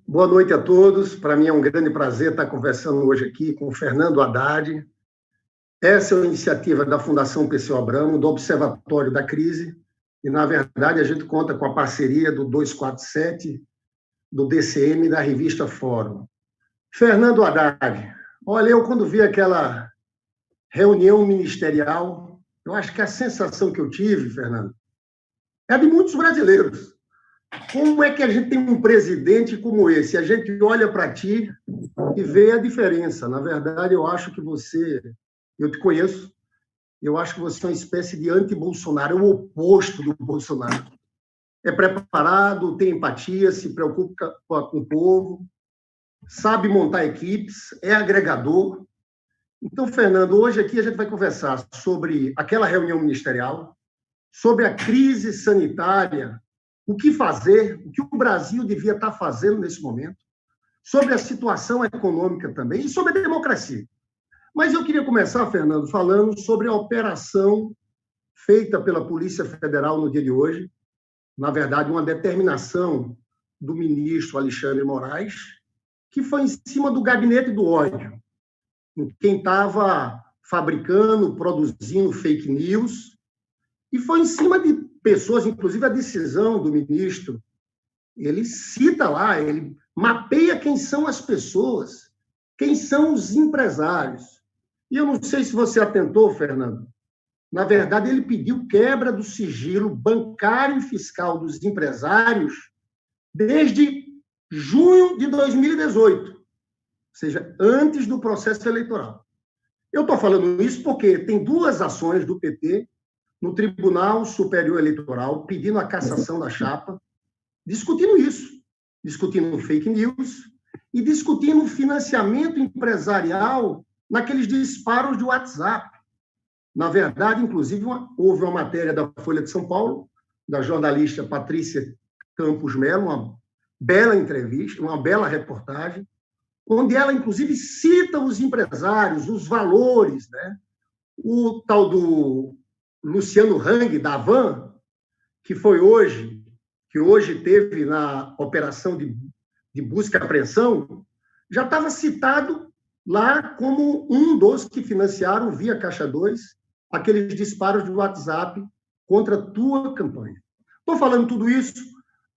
Boa noite a todos. Para mim é um grande prazer estar conversando hoje aqui com o Fernando Haddad. Essa é uma iniciativa da Fundação Perseu Abramo, do Observatório da Crise, e, na verdade, a gente conta com a parceria do 247, do DCM e da revista Fórum. Fernando Haddad, olha, eu quando vi aquela reunião ministerial, eu acho que a sensação que eu tive, Fernando, é de muitos brasileiros. Como é que a gente tem um presidente como esse? A gente olha para ti e vê a diferença. Na verdade, eu acho que eu te conheço, eu acho que você é uma espécie de anti-Bolsonaro, é o oposto do Bolsonaro. É preparado, tem empatia, se preocupa com o povo, sabe montar equipes, é agregador. Então, Fernando, hoje aqui a gente vai conversar sobre aquela reunião ministerial, sobre a crise sanitária, o que fazer, o que o Brasil devia estar fazendo nesse momento, sobre a situação econômica também e sobre a democracia. Mas eu queria começar, Fernando, falando sobre a operação feita pela Polícia Federal no dia de hoje, na verdade, uma determinação do ministro Alexandre Moraes, que foi em cima do gabinete do ódio, quem estava fabricando, produzindo fake news, e foi em cima de pessoas, inclusive a decisão do ministro, ele cita lá, ele mapeia quem são as pessoas, quem são os empresários. E eu não sei se você atentou, Fernando, na verdade, ele pediu quebra do sigilo bancário e fiscal dos empresários desde junho de 2018, ou seja, antes do processo eleitoral. Eu estou falando isso porque tem duas ações do PT no Tribunal Superior Eleitoral pedindo a cassação da chapa, discutindo isso, discutindo fake news e discutindo financiamento empresarial naqueles disparos de WhatsApp. Na verdade, inclusive, houve uma matéria da Folha de São Paulo, da jornalista Patrícia Campos Melo, uma bela entrevista, uma bela reportagem, onde ela, inclusive, cita os empresários, os valores, né? O tal do Luciano Hang, da Havan, que hoje teve na operação de busca e apreensão, já estava citado lá como um dos que financiaram, via Caixa 2, aqueles disparos de WhatsApp contra a tua campanha. Estou falando tudo isso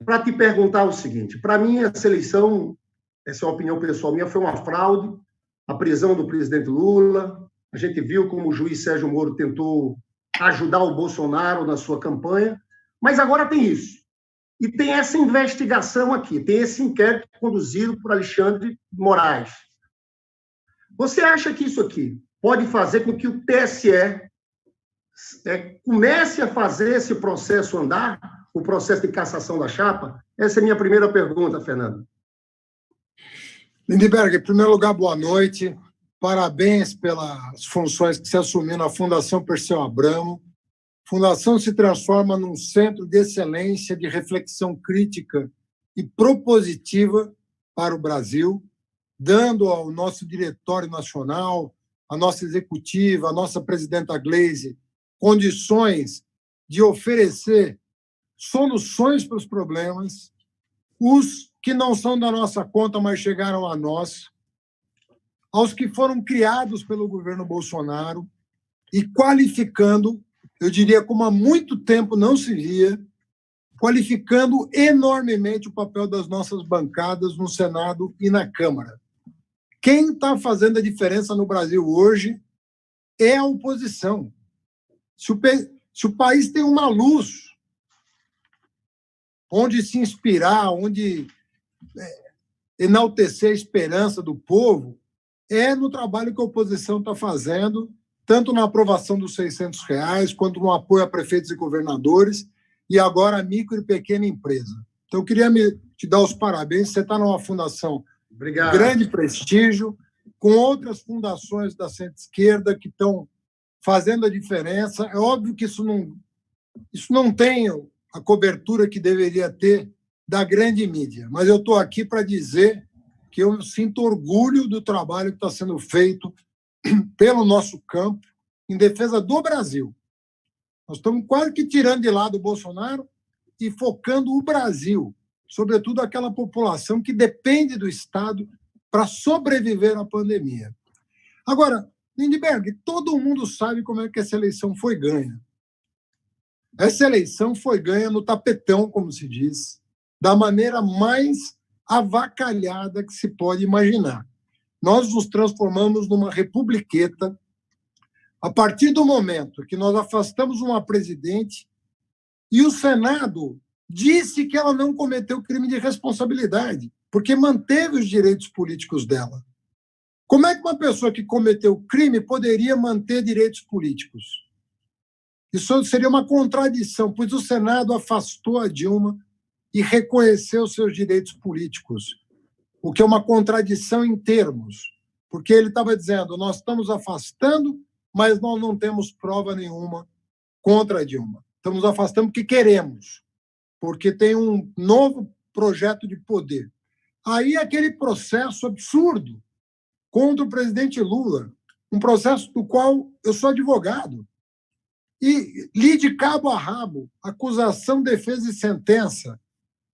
para te perguntar o seguinte: para mim, essa eleição, essa é uma opinião pessoal minha, foi uma fraude, a prisão do presidente Lula, a gente viu como o juiz Sérgio Moro tentou ajudar o Bolsonaro na sua campanha, mas agora tem isso. E tem essa investigação aqui, tem esse inquérito conduzido por Alexandre Moraes. Você acha que isso aqui pode fazer com que o TSE comece a fazer esse processo andar, o processo de cassação da chapa? Essa é a minha primeira pergunta, Fernando. Lindenberg, em primeiro lugar, boa noite. Parabéns pelas funções que você assumiu na Fundação Perseu Abramo. A Fundação se transforma num centro de excelência de reflexão crítica e propositiva para o Brasil, dando ao nosso diretório nacional, à nossa executiva, à nossa presidenta Gleisi, condições de oferecer soluções para os problemas, os que não são da nossa conta, mas chegaram a nós, aos que foram criados pelo governo Bolsonaro, e qualificando, eu diria como há muito tempo não se via, qualificando enormemente o papel das nossas bancadas no Senado e na Câmara. Quem está fazendo a diferença no Brasil hoje é a oposição. Se o país tem uma luz onde se inspirar, onde enaltecer a esperança do povo, é no trabalho que a oposição está fazendo, tanto na aprovação dos R$600, quanto no apoio a prefeitos e governadores, e agora a micro e pequena empresa. Então, eu queria te dar os parabéns. Você está numa fundação de grande prestígio, com outras fundações da centro-esquerda que estão fazendo a diferença. É óbvio que isso não tem a cobertura que deveria ter da grande mídia, mas eu estou aqui para dizer que eu sinto orgulho do trabalho que está sendo feito pelo nosso campo em defesa do Brasil. Nós estamos quase que tirando de lado o Bolsonaro e focando o Brasil. sobretudo aquela população que depende do Estado para sobreviver à pandemia. Agora, Lindbergh, todo mundo sabe como é que essa eleição foi ganha. Essa eleição foi ganha no tapetão, como se diz, da maneira mais avacalhada que se pode imaginar. Nós nos transformamos numa republiqueta a partir do momento que nós afastamos uma presidente e o Senado disse que ela não cometeu crime de responsabilidade, porque manteve os direitos políticos dela. Como é que uma pessoa que cometeu crime poderia manter direitos políticos? Isso seria uma contradição, pois o Senado afastou a Dilma e reconheceu seus direitos políticos, o que é uma contradição em termos, porque ele estava dizendo, nós estamos afastando, mas nós não temos prova nenhuma contra a Dilma. Estamos afastando porque queremos, porque tem um novo projeto de poder. Aí aquele processo absurdo contra o presidente Lula, um processo do qual eu sou advogado, e li de cabo a rabo, acusação, defesa e sentença.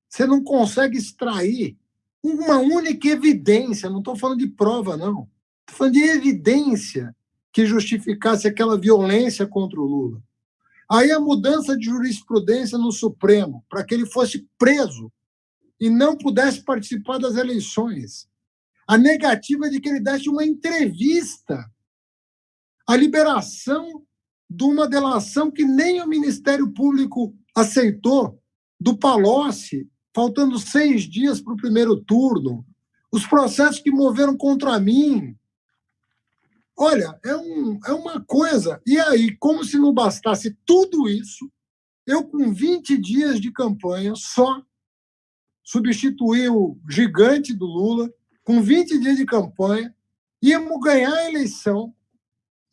Você não consegue extrair uma única evidência, não estou falando de prova, não. Estou falando de evidência que justificasse aquela violência contra o Lula. Aí a mudança de jurisprudência no Supremo, para que ele fosse preso e não pudesse participar das eleições. A negativa de que ele desse uma entrevista. A liberação de uma delação que nem o Ministério Público aceitou, do Palocci, faltando 6 dias para o primeiro turno. Os processos que moveram contra mim. Olha, é uma coisa. E aí, como se não bastasse tudo isso, eu, com 20 dias de campanha, só substituí o gigante do Lula, com 20 dias de campanha, íamos ganhar a eleição,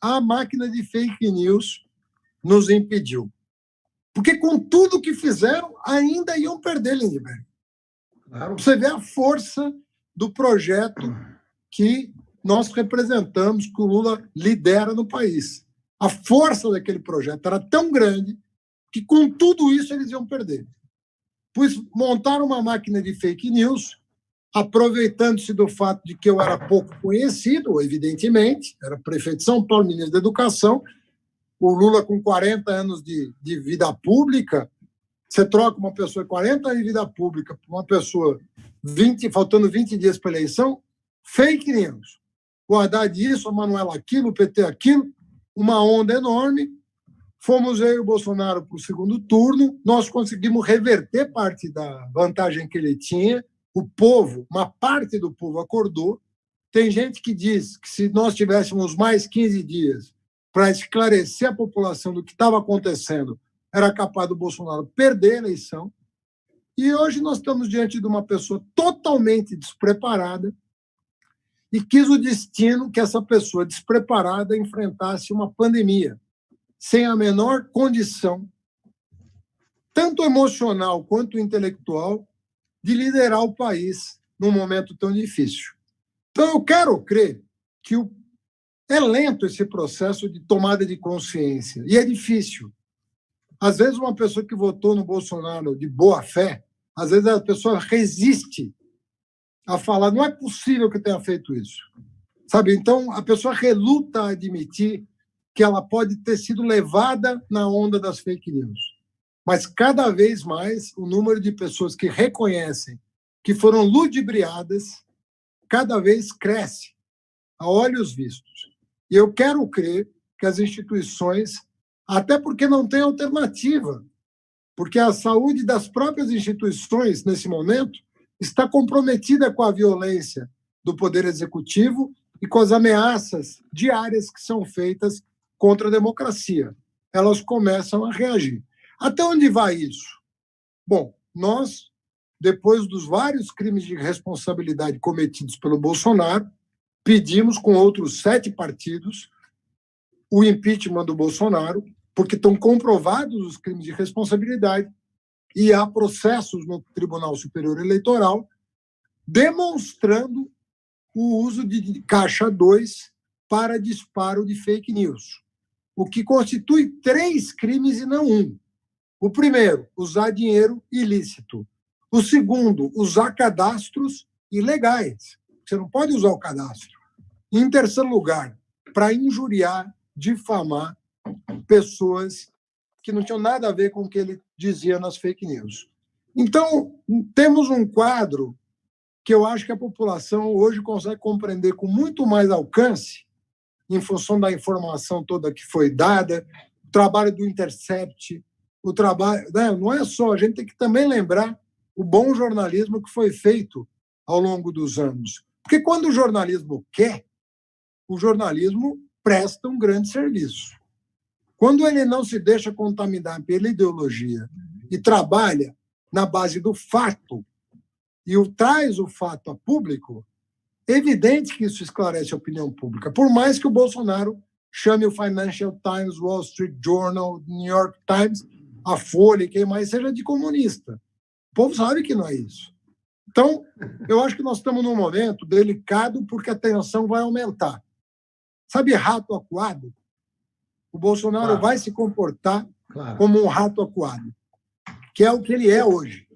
a máquina de fake news nos impediu. Porque com tudo que fizeram, ainda iam perder, Lindbergh. Claro. Você vê a força do projeto que nós representamos, que o Lula lidera no país. A força daquele projeto era tão grande que com tudo isso eles iam perder. Pois montaram uma máquina de fake news, aproveitando-se do fato de que eu era pouco conhecido, evidentemente, era prefeito de São Paulo, ministro da Educação, o Lula com 40 anos de vida pública, você troca uma pessoa de 40 anos de vida pública por uma pessoa faltando 20 dias para a eleição, fake news. O Haddad isso, a Manuela aquilo, o PT aquilo, uma onda enorme. Fomos eu e o Bolsonaro para o segundo turno, nós conseguimos reverter parte da vantagem que ele tinha, o povo, uma parte do povo acordou. Tem gente que diz que se nós tivéssemos mais 15 dias para esclarecer a população do que estava acontecendo, era capaz do Bolsonaro perder a eleição. E hoje nós estamos diante de uma pessoa totalmente despreparada e quis o destino que essa pessoa despreparada enfrentasse uma pandemia, sem a menor condição, tanto emocional quanto intelectual, de liderar o país num momento tão difícil. Então, eu quero crer que é lento esse processo de tomada de consciência, e é difícil. Às vezes, uma pessoa que votou no Bolsonaro de boa fé, às vezes a pessoa resiste a falar, não é possível que eu tenha feito isso. Sabe? Então, a pessoa reluta a admitir que ela pode ter sido levada na onda das fake news. Mas, cada vez mais, o número de pessoas que reconhecem que foram ludibriadas cada vez cresce, a olhos vistos. E eu quero crer que as instituições, até porque não tem alternativa, porque a saúde das próprias instituições, nesse momento, está comprometida com a violência do Poder Executivo e com as ameaças diárias que são feitas contra a democracia. Elas começam a reagir. Até onde vai isso? Bom, nós, depois dos vários crimes de responsabilidade cometidos pelo Bolsonaro, pedimos com outros 7 partidos o impeachment do Bolsonaro, porque estão comprovados os crimes de responsabilidade e há processos no Tribunal Superior Eleitoral demonstrando o uso de caixa 2 para disparo de fake news, o que constitui 3 crimes e não 1. O primeiro, usar dinheiro ilícito. O segundo, usar cadastros ilegais. Você não pode usar o cadastro. Em terceiro lugar, para injuriar, difamar pessoas que não tinham nada a ver com o que ele dizia nas fake news. Então, temos um quadro que eu acho que a população hoje consegue compreender com muito mais alcance, em função da informação toda que foi dada, o trabalho do Intercept, o trabalho... Não é só, a gente tem que também lembrar o bom jornalismo que foi feito ao longo dos anos. Porque quando o jornalismo quer, o jornalismo presta um grande serviço. Quando ele não se deixa contaminar pela ideologia e trabalha na base do fato e traz o fato a público, é evidente que isso esclarece a opinião pública. Por mais que o Bolsonaro chame o Financial Times, Wall Street Journal, New York Times, a Folha, quem mais seja de comunista. O povo sabe que não é isso. Então, eu acho que nós estamos num momento delicado porque a tensão vai aumentar. Sabe rato acuado? O Bolsonaro vai se comportar como um rato acuado, que é o que ele é hoje.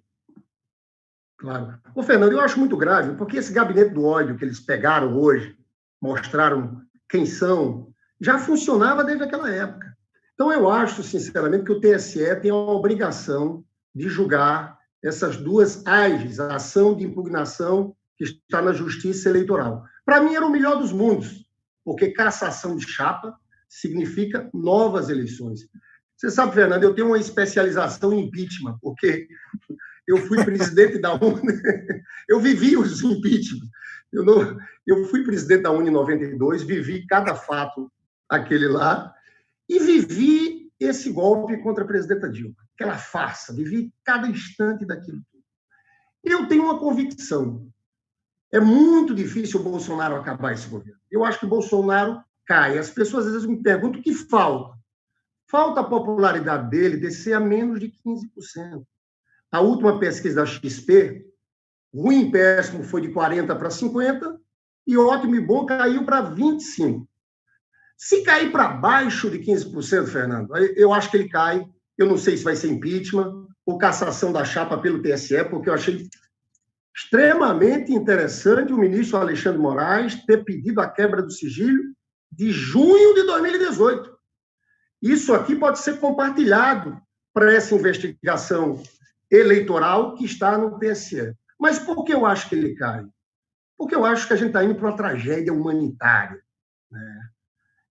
Claro. Ô, Fernando, eu acho muito grave, porque esse gabinete do ódio que eles pegaram hoje, mostraram quem são, já funcionava desde aquela época. Então, eu acho, sinceramente, que o TSE tem a obrigação de julgar essas duas AGEs, a ação de impugnação que está na Justiça Eleitoral. Para mim, era o melhor dos mundos, porque cassação de chapa significa novas eleições. Você sabe, Fernando, eu tenho uma especialização em impeachment, porque eu fui presidente da UNE, eu vivi os impeachments. Eu fui presidente da UNE em 92, vivi cada fato aquele lá, e vivi esse golpe contra a presidenta Dilma, aquela farsa, vivi cada instante daquilo. Eu tenho uma convicção, é muito difícil o Bolsonaro acabar esse governo. Eu acho que o Bolsonaro cai. As pessoas às vezes me perguntam o que falta. Falta a popularidade dele descer a menos de 15%. A última pesquisa da XP, ruim e péssimo, foi de 40% para 50%, e ótimo e bom caiu para 25%. Se cair para baixo de 15%, Fernando, eu acho que ele cai. Eu não sei se vai ser impeachment ou cassação da chapa pelo TSE, porque eu achei extremamente interessante o ministro Alexandre Moraes ter pedido a quebra do sigilo de junho de 2018. Isso aqui pode ser compartilhado para essa investigação eleitoral que está no TSE. Mas por que eu acho que ele cai? Porque eu acho que a gente está indo para uma tragédia humanitária, né?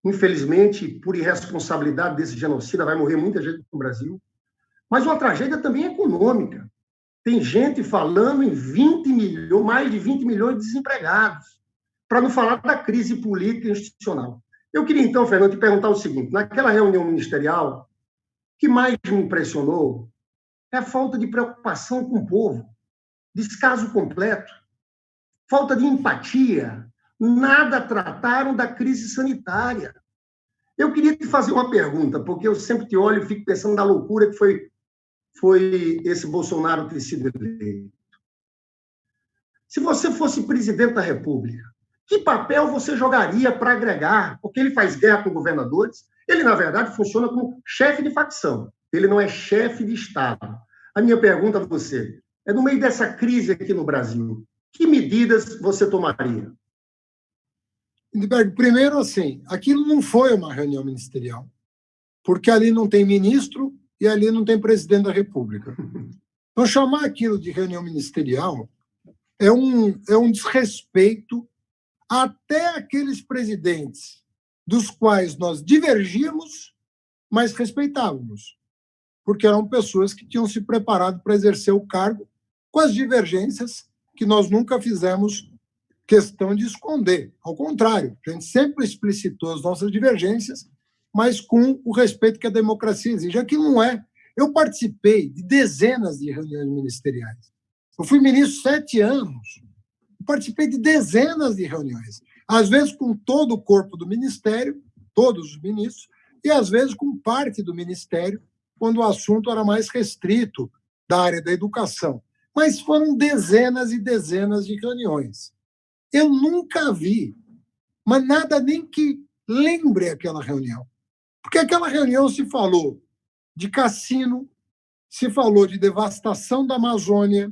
Infelizmente, por irresponsabilidade desse genocida, vai morrer muita gente no Brasil, mas uma tragédia também econômica. Tem gente falando em 20 milhões, mais de 20 milhões de desempregados, para não falar da crise política e institucional. Eu queria, então, Fernando, te perguntar o seguinte: naquela reunião ministerial, o que mais me impressionou é a falta de preocupação com o povo, descaso completo, falta de empatia, nada trataram da crise sanitária. Eu queria te fazer uma pergunta, porque eu sempre te olho e fico pensando na loucura que foi esse Bolsonaro ter sido eleito. Se você fosse presidente da República, que papel você jogaria para agregar? Porque ele faz guerra com governadores, ele, na verdade, funciona como chefe de facção, ele não é chefe de Estado. A minha pergunta a você é, no meio dessa crise aqui no Brasil, que medidas você tomaria? Primeiro, assim, aquilo não foi uma reunião ministerial, porque ali não tem ministro e ali não tem presidente da República. Então, chamar aquilo de reunião ministerial é um desrespeito até aqueles presidentes dos quais nós divergíamos, mas respeitávamos, porque eram pessoas que tinham se preparado para exercer o cargo com as divergências que nós nunca fizemos questão de esconder. Ao contrário, a gente sempre explicitou as nossas divergências, mas com o respeito que a democracia exige. Aquilo não é. Eu participei de dezenas de reuniões ministeriais. Eu fui ministro 7 anos. Eu participei de dezenas de reuniões. Às vezes com todo o corpo do ministério, todos os ministros, e às vezes com parte do ministério, quando o assunto era mais restrito da área da educação. Mas foram dezenas e dezenas de reuniões. Eu nunca vi, mas nada nem que lembre aquela reunião. Porque aquela reunião se falou de cassino, se falou de devastação da Amazônia,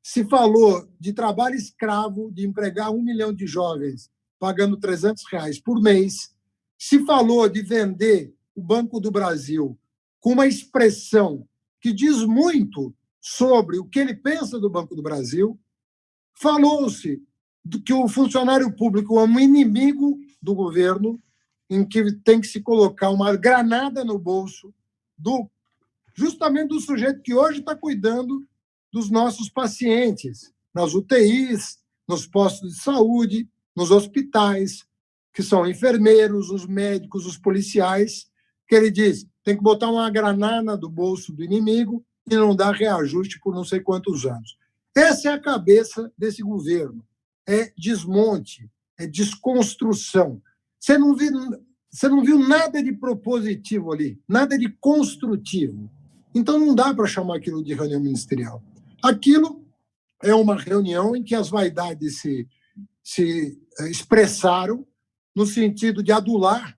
se falou de trabalho escravo, de empregar 1 milhão de jovens pagando R$ 300 por mês, se falou de vender o Banco do Brasil com uma expressão que diz muito sobre o que ele pensa do Banco do Brasil, falou-se que o funcionário público é um inimigo do governo, em que tem que se colocar uma granada no bolso justamente do sujeito que hoje está cuidando dos nossos pacientes, nas UTIs, nos postos de saúde, nos hospitais, que são enfermeiros, os médicos, os policiais, que ele diz tem que botar uma granada do bolso do inimigo e não dar reajuste por não sei quantos anos. Essa é a cabeça desse governo. É desmonte, é desconstrução. Você não viu nada de propositivo ali, nada de construtivo. Então, não dá para chamar aquilo de reunião ministerial. Aquilo é uma reunião em que as vaidades se expressaram no sentido de adular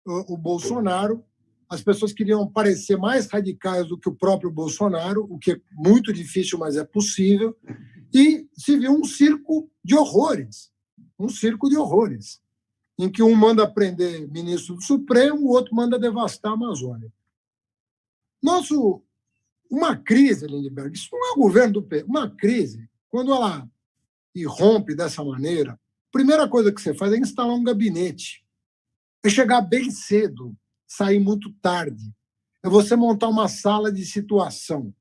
o Bolsonaro. As pessoas queriam parecer mais radicais do que o próprio Bolsonaro, o que é muito difícil, mas é possível. E se viu um circo de horrores, em que um manda prender ministro do Supremo, o outro manda devastar a Amazônia. Uma crise, Lindbergh, isso não é o governo do PT. Uma crise, quando ela irrompe dessa maneira, a primeira coisa que você faz é instalar um gabinete. É chegar bem cedo, sair muito tarde. É você montar uma sala de situação.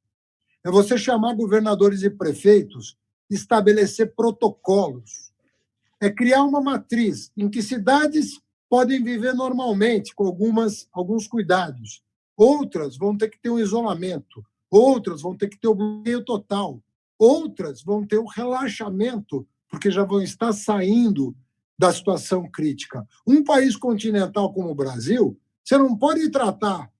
É você chamar governadores e prefeitos, estabelecer protocolos. É criar uma matriz em que cidades podem viver normalmente, com alguns cuidados. Outras vão ter que ter um isolamento. Outras vão ter que ter o bloqueio total. Outras vão ter o relaxamento, porque já vão estar saindo da situação crítica. Um país continental como o Brasil, você não pode tratar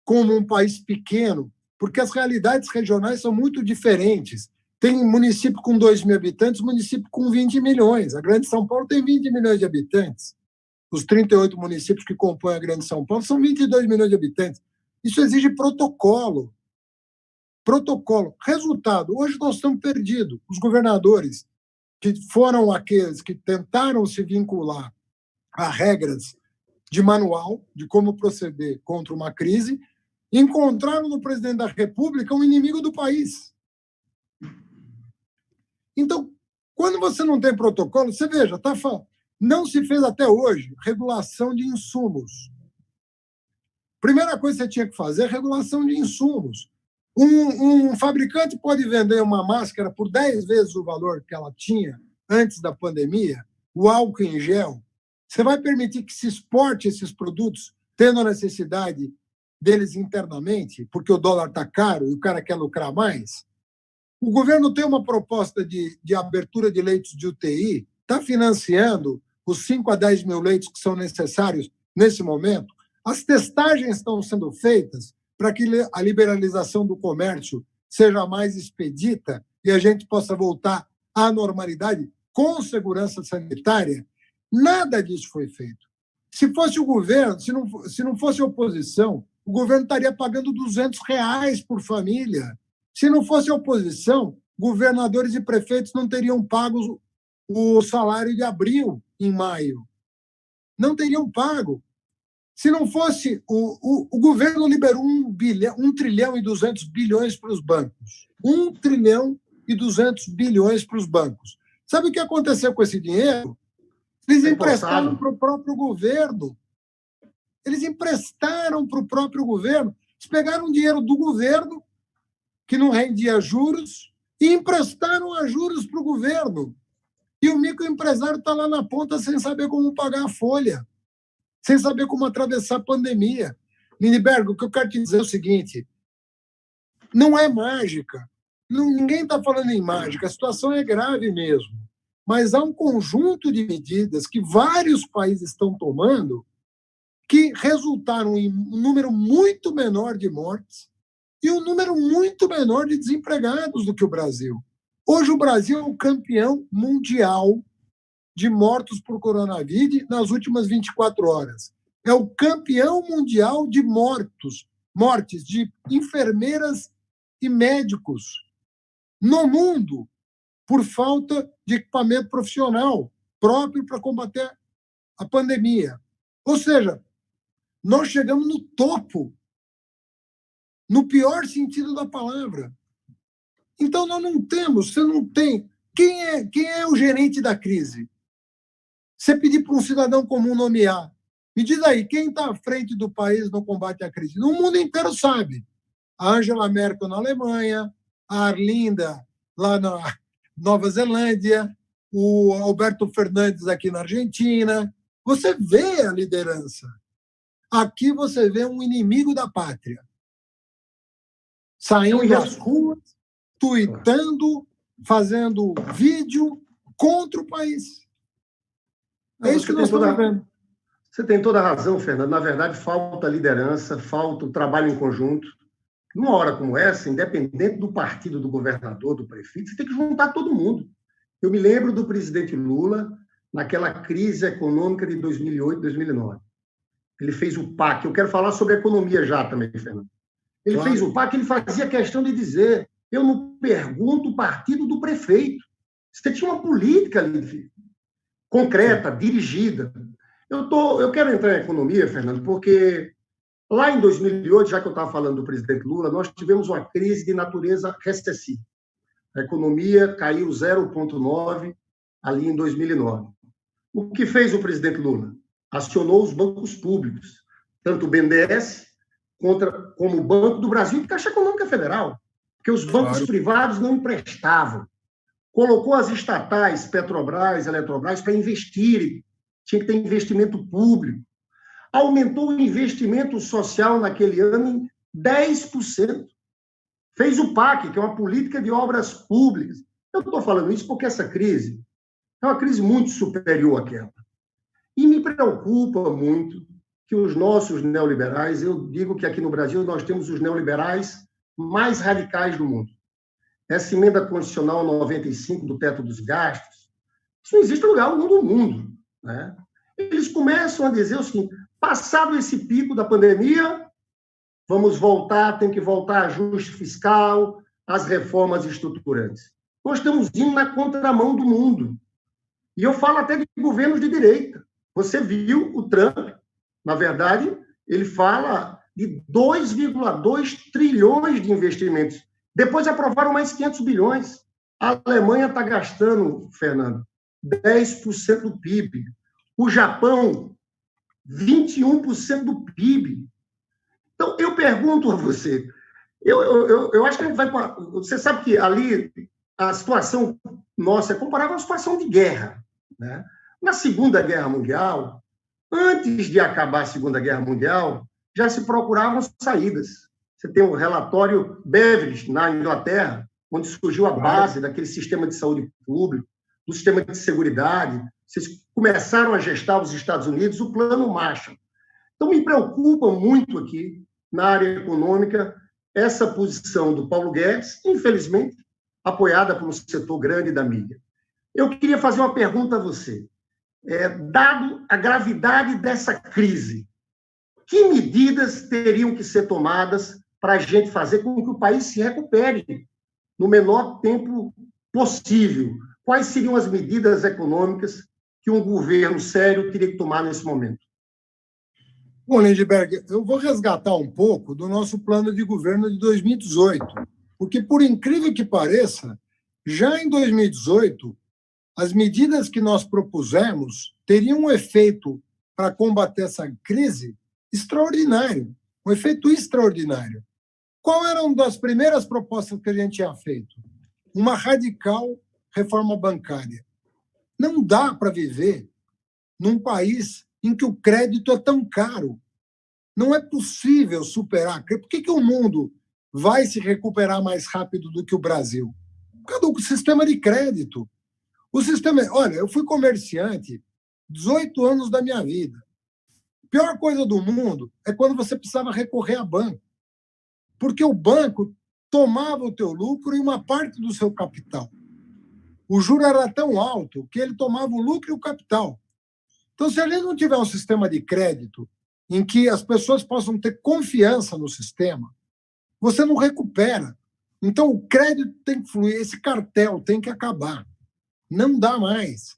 como um país pequeno, porque as realidades regionais são muito diferentes. Tem município com 2.000 habitantes, município com 20 milhões. A Grande São Paulo tem 20 milhões de habitantes. Os 38 municípios que compõem a Grande São Paulo são 22 milhões de habitantes. Isso exige protocolo. Resultado, hoje nós estamos perdidos. Os governadores, que foram aqueles que tentaram se vincular a regras de manual, de como proceder contra uma crise, encontraram no presidente da República um inimigo do país. Então, quando você não tem protocolo, você veja, não se fez até hoje regulação de insumos. Primeira coisa que você tinha que fazer é regulação de insumos. Um fabricante pode vender uma máscara por 10 vezes o valor que ela tinha antes da pandemia, o álcool em gel. Você vai permitir que se exporte esses produtos, tendo a necessidade deles internamente, porque o dólar está caro e o cara quer lucrar mais? O governo tem uma proposta de abertura de leitos de UTI, está financiando os 5 a 10 mil leitos que são necessários nesse momento. As testagens estão sendo feitas para que a liberalização do comércio seja mais expedita e a gente possa voltar à normalidade com segurança sanitária. Nada disso foi feito. Se fosse o governo, se não fosse a oposição, o governo estaria pagando R$ 200 por família. Se não fosse a oposição, governadores e prefeitos não teriam pago o salário de abril em maio. Não teriam pago. Se não fosse, o governo liberou 1 trilhão e 200 bilhões para os bancos. 1 trilhão e 200 bilhões para os bancos. Sabe o que aconteceu com esse dinheiro? Eles emprestaram para o próprio governo. Eles emprestaram para o próprio governo. Eles pegaram dinheiro do governo, que não rendia juros, e emprestaram a juros para o governo. E o microempresário está lá na ponta sem saber como pagar a folha, sem saber como atravessar a pandemia. Lindbergh, o que eu quero te dizer é o seguinte, não é mágica. Ninguém está falando em mágica, a situação é grave mesmo. Mas há um conjunto de medidas que vários países estão tomando que resultaram em um número muito menor de mortes e um número muito menor de desempregados do que o Brasil. Hoje o Brasil é o campeão mundial de mortos por coronavírus nas últimas 24 horas. É o campeão mundial de mortes de enfermeiras e médicos no mundo. por falta de equipamento profissional próprio para combater a pandemia. Ou seja, nós chegamos no topo, no pior sentido da palavra. Então, nós não temos, você não tem. Quem é o gerente da crise? Você pedir para um cidadão comum nomear. Me diz aí, quem está à frente do país no combate à crise? No mundo inteiro sabe. A Angela Merkel na Alemanha, a Arlinda lá na Nova Zelândia, o Alberto Fernandes aqui na Argentina. Você vê a liderança. Aqui você vê um inimigo da pátria. Saindo às ruas, tuitando, fazendo vídeo contra o país. É isso que nós estamos vendo. Você tem toda a razão, Fernando. Na verdade, falta liderança, falta o trabalho em conjunto. Numa hora como essa, independente do partido do governador, do prefeito, você tem que juntar todo mundo. Eu me lembro do presidente Lula naquela crise econômica de 2008, 2009. Ele fez o PAC. Eu quero falar sobre a economia já também, Fernando. Ele fez o PAC, ele fazia questão de dizer: eu não pergunto o partido do prefeito. Você tinha uma política ali, concreta, dirigida. Eu quero entrar em economia, Fernando, porque lá em 2008, já que eu estava falando do presidente Lula, nós tivemos uma crise de natureza recessiva. A economia caiu 0,9% ali em 2009. O que fez o presidente Lula? Acionou os bancos públicos, tanto o BNDES como o Banco do Brasil e Caixa Econômica Federal, porque os bancos privados não emprestavam. Colocou as estatais, Petrobras, Eletrobras, para investirem. Tinha que ter investimento público. Aumentou o investimento social naquele ano em 10%. Fez o PAC, que é uma política de obras públicas. Eu estou falando isso porque essa crise é uma crise muito superior àquela. E me preocupa muito que os nossos neoliberais, eu digo que aqui no Brasil nós temos os neoliberais mais radicais do mundo. Essa emenda constitucional 95 do teto dos gastos, isso não existe lugar algum do mundo, né? Eles começam a dizer o seguinte: passado esse pico da pandemia, vamos voltar, tem que voltar ajuste fiscal, as reformas estruturantes. Nós estamos indo na contramão do mundo. E eu falo até de governos de direita. Você viu o Trump, na verdade, ele fala de 2,2 trilhões de investimentos. Depois aprovaram mais 500 bilhões. A Alemanha está gastando, Fernando, 10% do PIB. O Japão, 21% do PIB. Então, eu pergunto a você, eu acho que a gente vai... Você sabe que ali a situação nossa é comparável à situação de guerra, né? Na Segunda Guerra Mundial, antes de acabar a Segunda Guerra Mundial, já se procuravam saídas. Você tem o relatório Beveridge, na Inglaterra, onde surgiu a base daquele sistema de saúde público, do sistema de seguridade. Vocês começaram a gestar os Estados Unidos o Plano Marshall. Então, me preocupa muito aqui, na área econômica, essa posição do Paulo Guedes, infelizmente, apoiada por um setor grande da mídia. Eu queria fazer uma pergunta a você. Dado a gravidade dessa crise, que medidas teriam que ser tomadas para a gente fazer com que o país se recupere no menor tempo possível? Quais seriam as medidas econômicas que um governo sério teria que tomar nesse momento? Bom, Lindbergh, eu vou resgatar um pouco do nosso plano de governo de 2018, porque, por incrível que pareça, já em 2018, as medidas que nós propusemos teriam um efeito para combater essa crise extraordinário, um efeito extraordinário. Qual era uma das primeiras propostas que a gente tinha feito? Uma radical reforma bancária. Não dá para viver num país em que o crédito é tão caro. Não é possível superar. Por que o mundo vai se recuperar mais rápido do que o Brasil? Por causa do sistema de crédito. O sistema... Olha, eu fui comerciante 18 anos da minha vida. A pior coisa do mundo é quando você precisava recorrer a banco. Porque o banco tomava o teu lucro e uma parte do seu capital. O juro era tão alto que ele tomava o lucro e o capital. Então, se a gente não tiver um sistema de crédito em que as pessoas possam ter confiança no sistema, você não recupera. Então, o crédito tem que fluir, esse cartel tem que acabar. Não dá mais.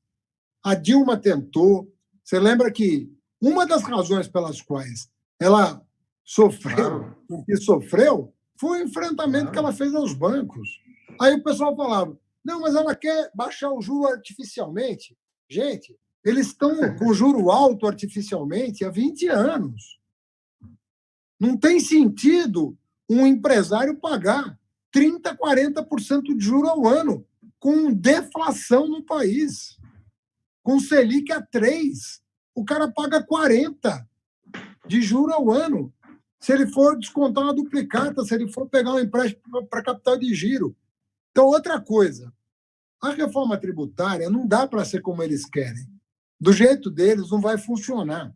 A Dilma tentou. Você lembra que uma das razões pelas quais ela sofreu o que sofreu foi o enfrentamento que ela fez aos bancos. Aí o pessoal falava, não, mas ela quer baixar o juro artificialmente. Gente, eles estão com juro alto artificialmente há 20 anos. Não tem sentido um empresário pagar 30%, 40% de juro ao ano, com deflação no país. Com Selic a 3%, o cara paga 40% de juro ao ano. Se ele for descontar uma duplicata, se ele for pegar um empréstimo para capital de giro. Então, outra coisa, a reforma tributária não dá para ser como eles querem. Do jeito deles, não vai funcionar.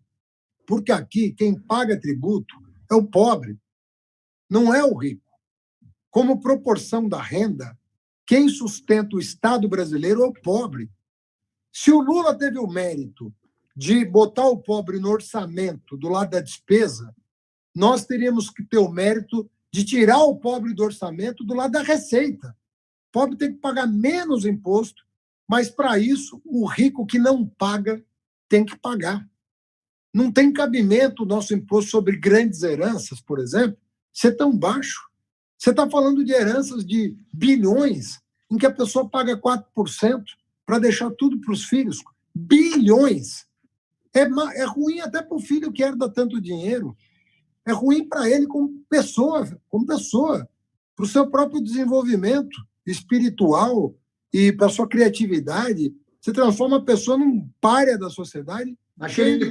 Porque aqui, quem paga tributo é o pobre, não é o rico. Como proporção da renda, quem sustenta o Estado brasileiro é o pobre. Se o Lula teve o mérito de botar o pobre no orçamento do lado da despesa, nós teríamos que ter o mérito de tirar o pobre do orçamento do lado da receita. O pobre tem que pagar menos imposto, mas, para isso, o rico que não paga tem que pagar. Não tem cabimento o nosso imposto sobre grandes heranças, por exemplo, ser tão baixo. Você está falando de heranças de bilhões, em que a pessoa paga 4% para deixar tudo para os filhos. Bilhões! É ruim até para o filho que herda tanto dinheiro. É ruim para ele como pessoa, para o seu próprio desenvolvimento espiritual e para a sua criatividade. Você transforma a pessoa num pária da sociedade. Naquele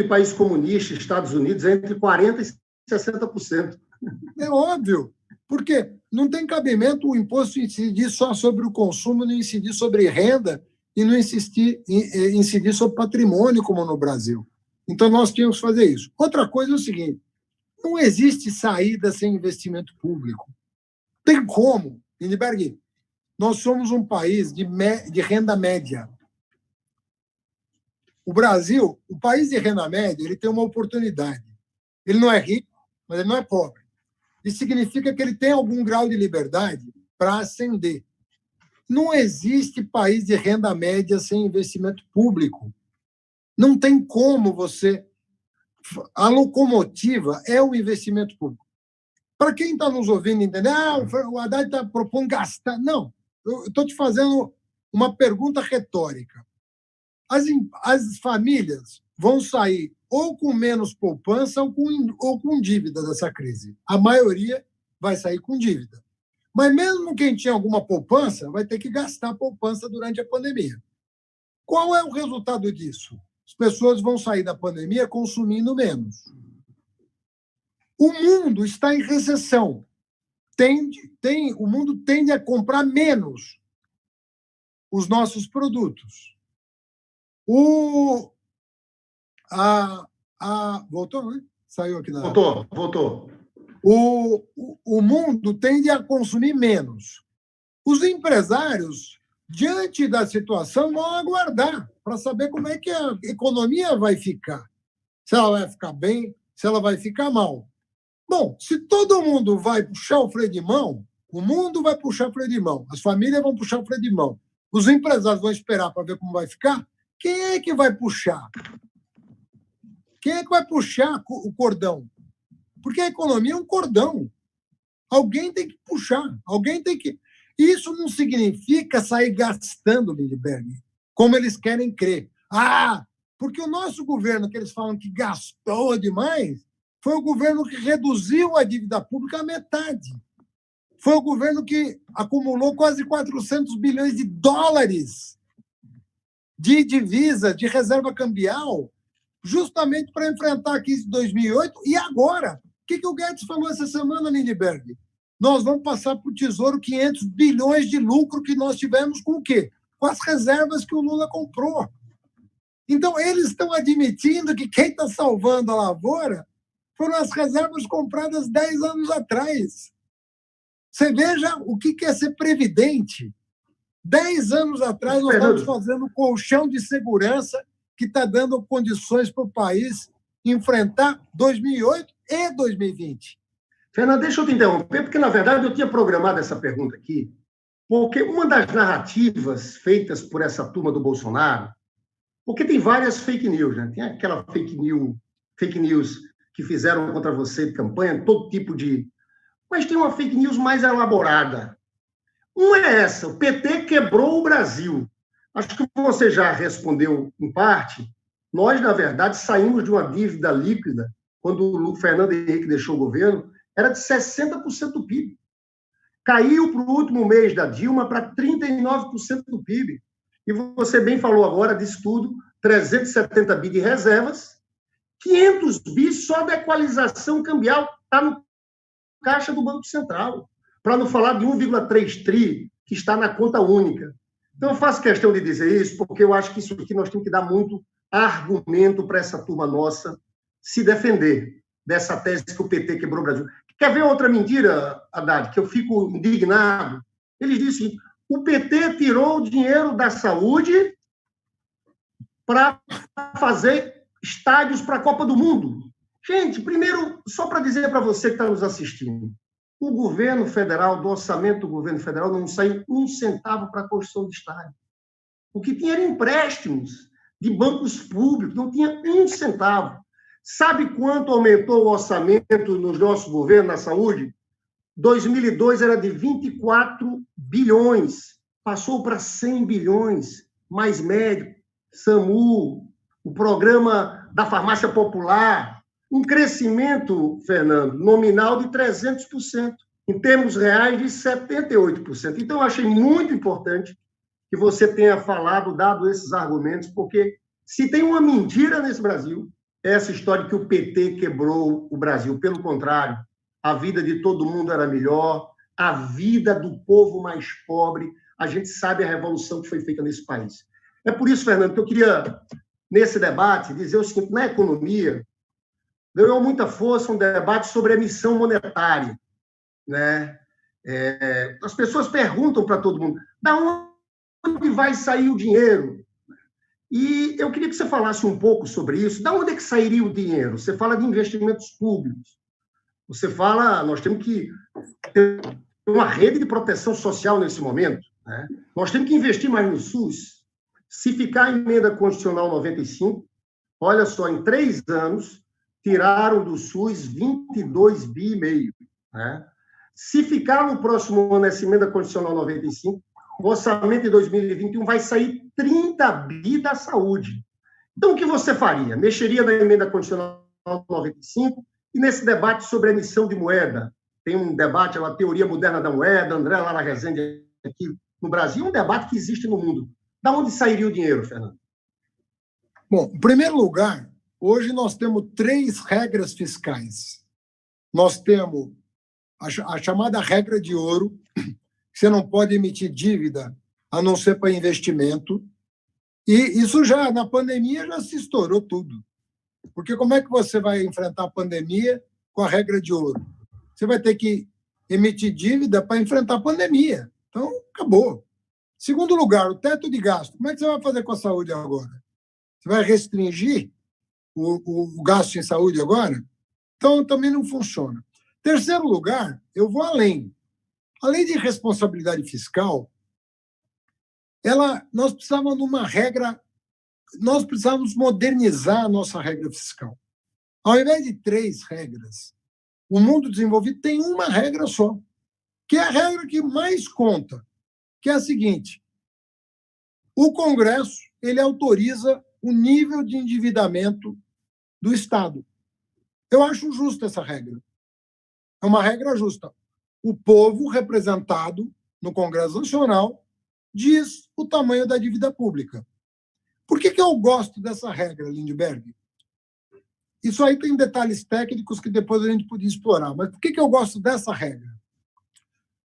país comunista, Estados Unidos, é entre 40% e 60%. É óbvio, porque não tem cabimento o imposto incidir só sobre o consumo, não incidir sobre renda e não incidir sobre patrimônio, como no Brasil. Então, nós tínhamos que fazer isso. Outra coisa é o seguinte, não existe saída sem investimento público. Tem como. Lindbergh, nós somos um país de renda média. O Brasil, o país de renda média, ele tem uma oportunidade. Ele não é rico, mas ele não é pobre. Isso significa que ele tem algum grau de liberdade para ascender. Não existe país de renda média sem investimento público. Não tem como você... A locomotiva é o investimento público. Para quem está nos ouvindo entender, o Haddad está propondo gastar. Não, eu estou te fazendo uma pergunta retórica. As famílias vão sair ou com menos poupança ou com dívida dessa crise. A maioria vai sair com dívida. Mas mesmo quem tinha alguma poupança vai ter que gastar a poupança durante a pandemia. Qual é o resultado disso? As pessoas vão sair da pandemia consumindo menos. O mundo está em recessão. O mundo tende a comprar menos os nossos produtos. Voltou, né? Saiu aqui na... Voltou. O mundo tende a consumir menos. Os empresários, diante da situação, vão aguardar para saber como é que a economia vai ficar. Se ela vai ficar bem, se ela vai ficar mal. Bom, se todo mundo vai puxar o freio de mão, o mundo vai puxar o freio de mão, as famílias vão puxar o freio de mão, os empresários vão esperar para ver como vai ficar. Quem é que vai puxar? Quem é que vai puxar o cordão? Porque a economia é um cordão. Alguém tem que puxar, alguém tem que... Isso não significa sair gastando, Lindbergh, como eles querem crer. Porque o nosso governo, que eles falam que gastou demais, foi o governo que reduziu a dívida pública à metade. Foi o governo que acumulou quase 400 bilhões de dólares de divisa, de reserva cambial, justamente para enfrentar a crise de 2008. E agora? O que o Guedes falou essa semana, Lindbergh? Nós vamos passar para o Tesouro 500 bilhões de lucro que nós tivemos com o quê? Com as reservas que o Lula comprou. Então, eles estão admitindo que quem está salvando a lavoura foram as reservas compradas 10 anos atrás. Você veja o que é ser previdente. 10 anos atrás, nós estamos fazendo um colchão de segurança que está dando condições para o país enfrentar 2008 e 2020. Fernando, deixa eu te interromper, porque, na verdade, eu tinha programado essa pergunta aqui, porque uma das narrativas feitas por essa turma do Bolsonaro, porque tem várias fake news, né? Tem aquela fake news que fizeram contra você de campanha, todo tipo de... Mas tem uma fake news mais elaborada. Uma é essa, o PT quebrou o Brasil. Acho que você já respondeu em parte. Nós, na verdade, saímos de uma dívida líquida, quando o Fernando Henrique deixou o governo, era de 60% do PIB. Caiu para o último mês da Dilma para 39% do PIB. E você bem falou agora disso tudo, 370 bi de reservas, 500 bi só da equalização cambial, está no caixa do Banco Central, para não falar de 1,3 tri que está na conta única. Então, eu faço questão de dizer isso, porque eu acho que isso aqui nós temos que dar muito argumento para essa turma nossa se defender dessa tese que o PT quebrou o Brasil. Quer ver outra mentira, Haddad, que eu fico indignado? Eles dizem o seguinte: o PT tirou o dinheiro da saúde para fazer estádios para a Copa do Mundo. Gente, primeiro, só para dizer para você que está nos assistindo, o governo federal, do orçamento do governo federal, não saiu um centavo para a construção de estádio. O que tinha era empréstimos de bancos públicos, não tinha um centavo. Sabe quanto aumentou o orçamento no nosso governo, na saúde? 2002 era de 24 bilhões, passou para 100 bilhões, mais médico, SAMU, o programa da farmácia popular, um crescimento, Fernando, nominal de 300%, em termos reais de 78%. Então, eu achei muito importante que você tenha falado, dado esses argumentos, porque se tem uma mentira nesse Brasil, é essa história de que o PT quebrou o Brasil. Pelo contrário, a vida de todo mundo era melhor, a vida do povo mais pobre, a gente sabe a revolução que foi feita nesse país. É por isso, Fernando, que eu queria, nesse debate, dizer o seguinte: na economia, ganhou muita força um debate sobre emissão monetária, né? As pessoas perguntam para todo mundo: da onde vai sair o dinheiro? E eu queria que você falasse um pouco sobre isso. Da onde é que sairia o dinheiro? Você fala de investimentos públicos. Você fala, nós temos que ter uma rede de proteção social nesse momento, né? Nós temos que investir mais no SUS. Se ficar a emenda constitucional 95, olha só, em 3 anos, tiraram do SUS 22,5 bi, né? Se ficar no próximo ano essa emenda constitucional 95, o orçamento de 2021 vai sair 30 bi da saúde. Então, o que você faria? Mexeria na emenda constitucional 95 e nesse debate sobre a emissão de moeda. Tem um debate, a teoria moderna da moeda, André Lara Rezende aqui no Brasil, um debate que existe no mundo. Da onde sairia o dinheiro, Fernando? Bom, em primeiro lugar, hoje nós temos 3 regras fiscais. Nós temos a chamada regra de ouro, que você não pode emitir dívida a não ser para investimento. E isso já, na pandemia, já se estourou tudo. Porque como é que você vai enfrentar a pandemia com a regra de ouro? Você vai ter que emitir dívida para enfrentar a pandemia. Então, acabou. Segundo lugar, o teto de gasto. Como é que você vai fazer com a saúde agora? Você vai restringir o gasto em saúde agora? Então, também não funciona. Terceiro lugar, eu vou além. Além de responsabilidade fiscal, nós precisávamos de uma regra, nós precisávamos modernizar a nossa regra fiscal. Ao invés de 3 regras, o mundo desenvolvido tem uma regra só, que é a regra que mais conta, que é a seguinte: o Congresso ele autoriza o nível de endividamento do Estado. Eu acho justa essa regra. É uma regra justa. O povo representado no Congresso Nacional diz o tamanho da dívida pública. Por que eu gosto dessa regra, Lindbergh? Isso aí tem detalhes técnicos que depois a gente podia explorar. Mas por que eu gosto dessa regra?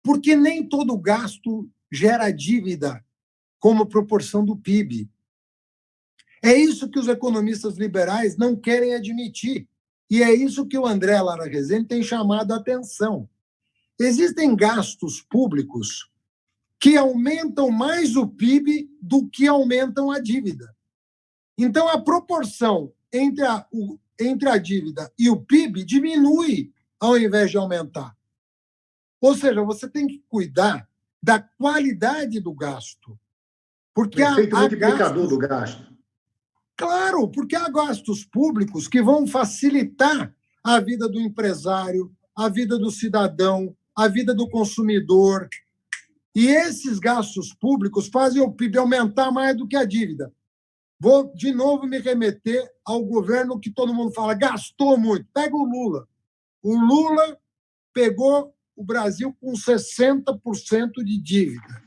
Porque nem todo gasto gera dívida como proporção do PIB. É isso que os economistas liberais não querem admitir. E é isso que o André Lara Rezende tem chamado a atenção. Existem gastos públicos que aumentam mais o PIB do que aumentam a dívida. Então, a proporção entre a dívida e o PIB diminui ao invés de aumentar. Ou seja, você tem que cuidar da qualidade do gasto. Porque Efeito há multiplicador gastos, do gasto. claro, porque há gastos públicos que vão facilitar a vida do empresário, a vida do cidadão, a vida do consumidor. E esses gastos públicos fazem o PIB aumentar mais do que a dívida. Vou, de novo, me remeter ao governo que todo mundo fala, gastou muito. Pega o Lula. O Lula pegou o Brasil com 60% de dívida.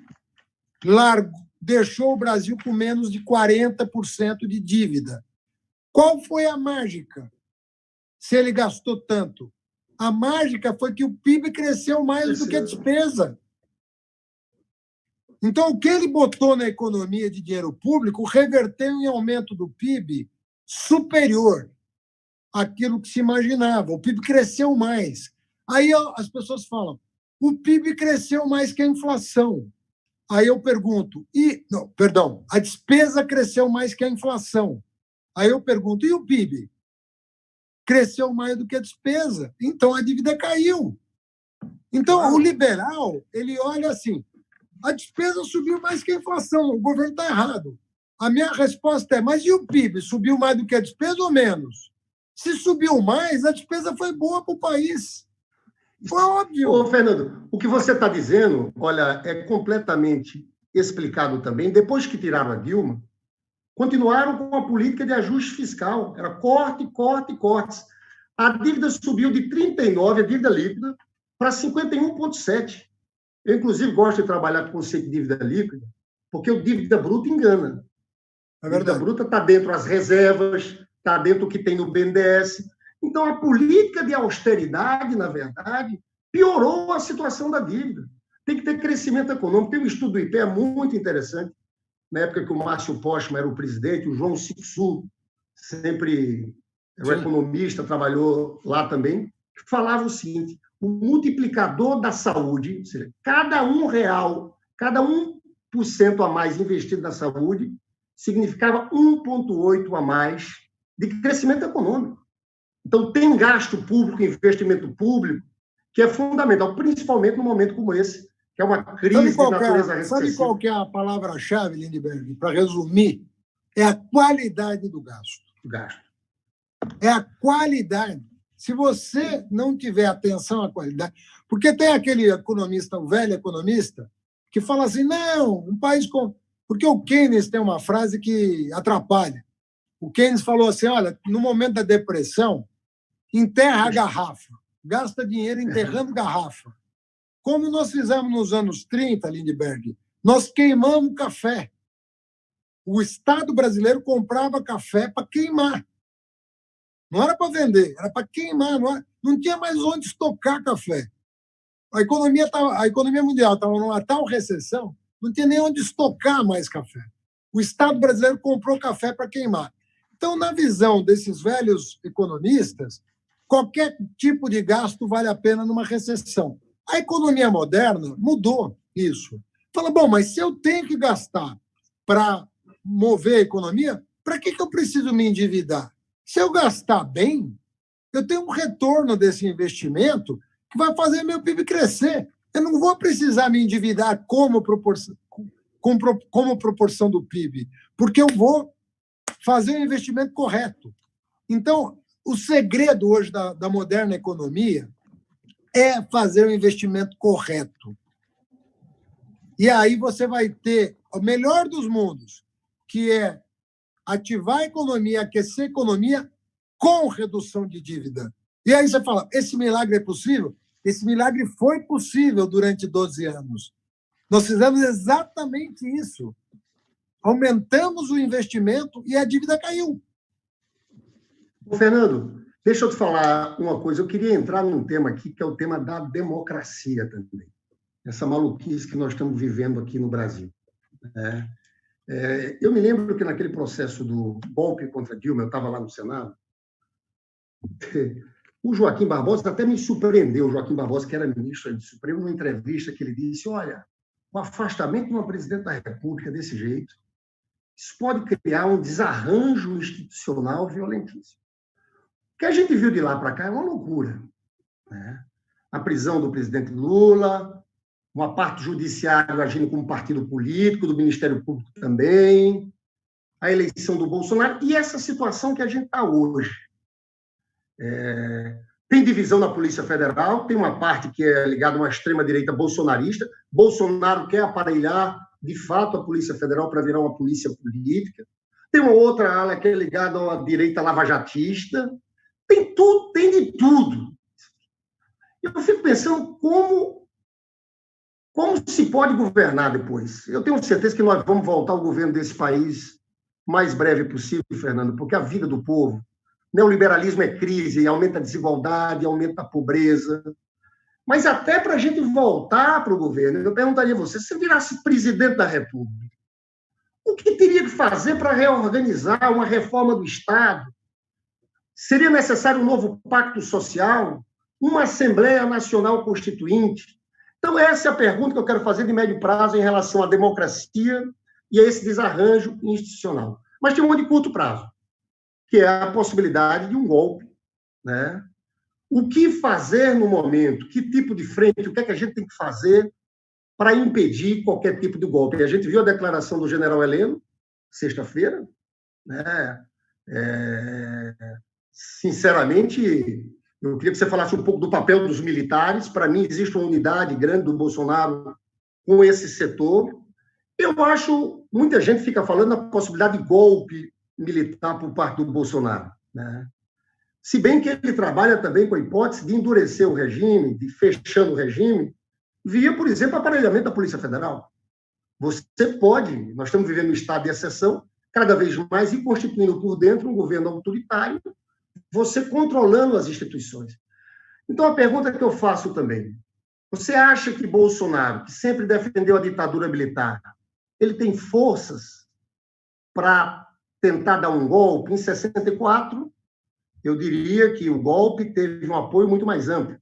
Deixou o Brasil com menos de 40% de dívida. Qual foi a mágica? Se ele gastou tanto? A mágica foi que o PIB cresceu mais do que a despesa. Então, o que ele botou na economia de dinheiro público reverteu em aumento do PIB superior àquilo que se imaginava. O PIB cresceu mais. Aí as pessoas falam, o PIB cresceu mais que a inflação. Aí eu pergunto, a despesa cresceu mais que a inflação. Aí eu pergunto, e o PIB? Cresceu mais do que a despesa. Então, a dívida caiu. Então, o liberal, ele olha assim, a despesa subiu mais que a inflação, o governo está errado. A minha resposta é, mas e o PIB? Subiu mais do que a despesa ou menos? Se subiu mais, a despesa foi boa para o país. Foi óbvio. Ô, Fernando, o que você está dizendo, olha, é completamente explicado também. Depois que tiraram a Dilma, continuaram com a política de ajuste fiscal. Era corte, corte, cortes. A dívida subiu de 39, a dívida líquida, para 51,7. Eu, inclusive, gosto de trabalhar com o conceito de dívida líquida, porque o dívida bruta engana. A dívida bruta está dentro das reservas, está dentro do que tem no BNDES. Então, a política de austeridade, na verdade, piorou a situação da dívida. Tem que ter crescimento econômico. Tem um estudo do IPEA muito interessante, na época que o Márcio Postman era o presidente, o João Sipsu, sempre era um economista, trabalhou lá também, que falava o seguinte, o multiplicador da saúde, ou seja, cada R$1, cada 1% a mais investido na saúde, significava 1,8 a mais de crescimento econômico. Então, tem gasto público, investimento público, que é fundamental, principalmente num momento como esse, que é uma crise de natureza recessiva. Sabe qual que é a palavra-chave, Lindbergh, para resumir? É a qualidade do gasto. É a qualidade. Se você não tiver atenção à qualidade... Porque tem aquele economista, o velho economista, que fala assim, não, um país com... Porque o Keynes tem uma frase que atrapalha. O Keynes falou assim, olha, no momento da depressão, enterra a garrafa, gasta dinheiro enterrando garrafa. Como nós fizemos nos anos 30, Lindbergh, nós queimamos café. O Estado brasileiro comprava café para queimar. Não era para vender, era para queimar. Não tinha mais onde estocar café. A economia mundial estava numa tal recessão, não tinha nem onde estocar mais café. O Estado brasileiro comprou café para queimar. Então, na visão desses velhos economistas, qualquer tipo de gasto vale a pena numa recessão. A economia moderna mudou isso. Fala, bom, mas se eu tenho que gastar para mover a economia, para que eu preciso me endividar? Se eu gastar bem, eu tenho um retorno desse investimento que vai fazer meu PIB crescer. Eu não vou precisar me endividar como proporção do PIB, porque eu vou fazer o investimento correto. Então, o segredo hoje da moderna economia é fazer o investimento correto. E aí você vai ter o melhor dos mundos, que é ativar a economia, aquecer a economia com redução de dívida. E aí você fala, esse milagre é possível? Esse milagre foi possível durante 12 anos. Nós fizemos exatamente isso. Aumentamos o investimento e a dívida caiu. Fernando, deixa eu te falar uma coisa. Eu queria entrar num tema aqui, que é o tema da democracia também. Essa maluquice que nós estamos vivendo aqui no Brasil. Eu me lembro que naquele processo do golpe contra Dilma, eu estava lá no Senado, o Joaquim Barbosa até me surpreendeu, o Joaquim Barbosa, que era ministro do Supremo, numa entrevista que ele disse, olha, o afastamento de uma presidente da República desse jeito, isso pode criar um desarranjo institucional violentíssimo. O que a gente viu de lá para cá é uma loucura. né? A prisão do presidente Lula, uma parte do judiciário agindo como partido político, do Ministério Público também, a eleição do Bolsonaro e essa situação que a gente está hoje. Tem divisão na Polícia Federal, tem uma parte que é ligada a uma extrema-direita bolsonarista. Bolsonaro quer aparelhar, de fato, a Polícia Federal para virar uma polícia política. Tem uma outra ala que é ligada a uma direita lavajatista. Tem tudo, tem de tudo. Eu fico pensando como se pode governar depois. Eu tenho certeza que nós vamos voltar ao governo desse país o mais breve possível, Fernando, porque a vida do povo, neoliberalismo é crise, aumenta a desigualdade, aumenta a pobreza. Mas até para a gente voltar para o governo, eu perguntaria a você, se você virasse presidente da República, o que teria que fazer para reorganizar uma reforma do Estado? Seria necessário um novo pacto social? Uma Assembleia Nacional Constituinte? Então, essa é a pergunta que eu quero fazer de médio prazo em relação à democracia e a esse desarranjo institucional. Mas tem uma de curto prazo, que é a possibilidade de um golpe, né? O que fazer no momento? Que tipo de frente? O que é que a gente tem que fazer para impedir qualquer tipo de golpe? A gente viu a declaração do general Heleno, sexta-feira, né? Sinceramente, eu queria que você falasse um pouco do papel dos militares. Para mim, existe uma unidade grande do Bolsonaro com esse setor. Eu acho, muita gente fica falando da possibilidade de golpe militar por parte do Bolsonaro, né? Se bem que ele trabalha também com a hipótese de endurecer o regime, de fechando o regime, via, por exemplo, aparelhamento da Polícia Federal. Você pode, nós estamos vivendo um estado de exceção, cada vez mais e constituindo por dentro um governo autoritário, você controlando as instituições. Então, a pergunta que eu faço também, você acha que Bolsonaro, que sempre defendeu a ditadura militar, ele tem forças para tentar dar um golpe? Em 64, eu diria que o golpe teve um apoio muito mais amplo.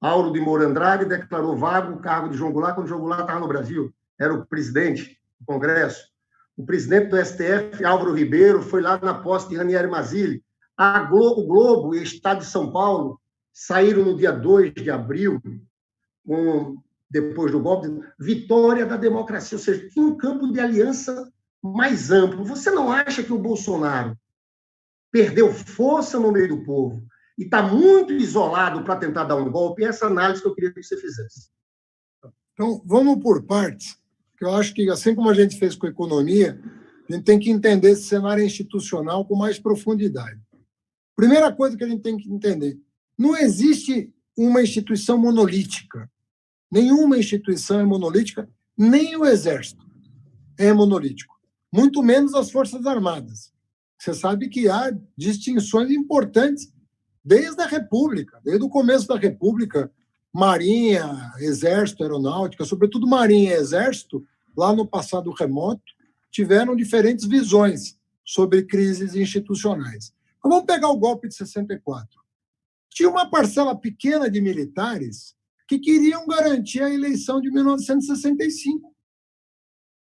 Auro de Moura Andrade declarou vago o cargo de João Goulart quando João Goulart estava no Brasil, era o presidente do Congresso. O presidente do STF, Álvaro Ribeiro, foi lá na posse de Ranieri Mazzilli. O Globo e o Estado de São Paulo saíram no dia 2 de abril, depois do golpe, vitória da democracia, ou seja, tinha um campo de aliança mais amplo. Você não acha que o Bolsonaro perdeu força no meio do povo e está muito isolado para tentar dar um golpe? Essa análise que eu queria que você fizesse. Então, vamos por partes, que eu acho que, assim como a gente fez com a economia, a gente tem que entender esse cenário institucional com mais profundidade. Primeira coisa que a gente tem que entender, não existe uma instituição monolítica. Nenhuma instituição é monolítica, nem o Exército é monolítico, muito menos as Forças Armadas. Você sabe que há distinções importantes desde a República, desde o começo da República, Marinha, Exército, Aeronáutica, sobretudo Marinha e Exército, lá no passado remoto, tiveram diferentes visões sobre crises institucionais. Então, vamos pegar o golpe de 64. Tinha uma parcela pequena de militares que queriam garantir a eleição de 1965.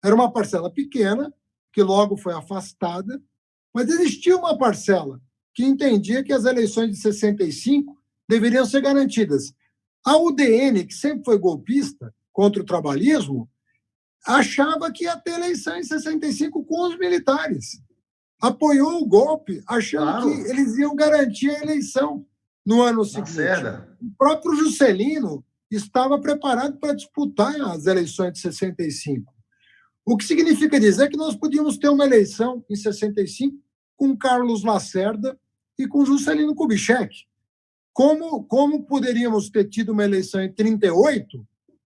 Era uma parcela pequena, que logo foi afastada, mas existia uma parcela que entendia que as eleições de 65 deveriam ser garantidas. A UDN, que sempre foi golpista contra o trabalhismo, achava que ia ter eleição em 65 com os militares. Apoiou o golpe, achando que eles iam garantir a eleição no ano seguinte. O próprio Juscelino estava preparado para disputar as eleições de 65. O que significa dizer que nós podíamos ter uma eleição em 65 com Carlos Lacerda e com Juscelino Kubitschek. Como poderíamos ter tido uma eleição em 38,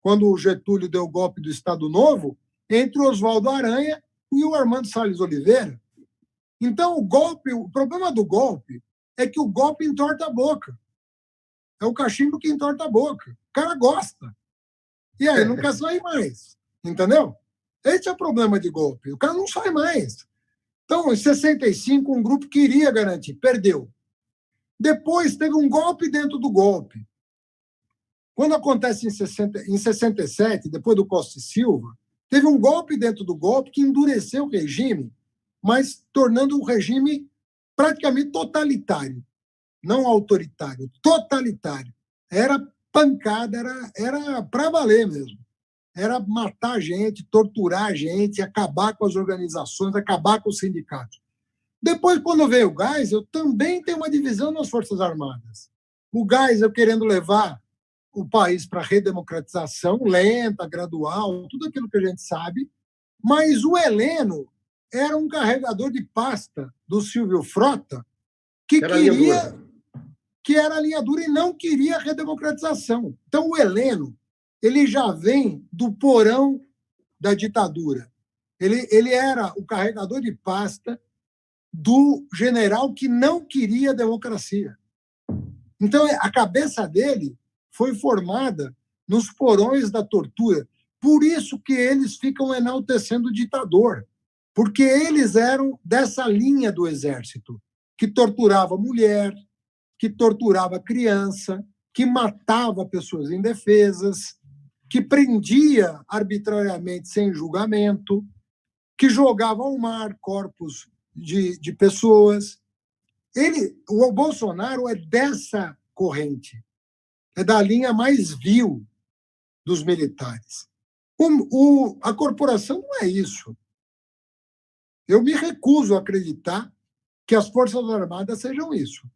quando o Getúlio deu o golpe do Estado Novo, entre o Oswaldo Aranha e o Armando Salles Oliveira? Então, o problema do golpe é que o golpe entorta a boca. É o cachimbo que entorta a boca. O cara gosta. E aí não quer sair mais. Entendeu? Esse é o problema de golpe. O cara não sai mais. Então, em 65, um grupo queria garantir, perdeu. Depois teve um golpe dentro do golpe. Quando acontece em 67, depois do Costa e Silva, teve um golpe dentro do golpe que endureceu o regime, mas tornando o regime praticamente totalitário. Não autoritário, totalitário. era pancada, era para valer mesmo. Era matar gente, torturar gente, acabar com as organizações, acabar com os sindicatos. Depois, quando veio o Geisel, também tem uma divisão nas Forças Armadas. O Geisel querendo levar o país para a redemocratização lenta, gradual, tudo aquilo que a gente sabe, mas o Heleno era um carregador de pasta do Silvio Frota que era linha dura e não queria a redemocratização. Então, o Heleno ele já vem do porão da ditadura. Ele era o carregador de pasta do general que não queria a democracia. Então, a cabeça dele foi formada nos porões da tortura. Por isso que eles ficam enaltecendo o ditador, porque eles eram dessa linha do exército, que torturava mulher, que torturava criança, que matava pessoas indefesas, que prendia arbitrariamente sem julgamento, que jogava ao mar corpos de pessoas. O Bolsonaro é dessa corrente, é da linha mais vil dos militares. A corporação não é isso. Eu me recuso a acreditar que as Forças Armadas sejam isso.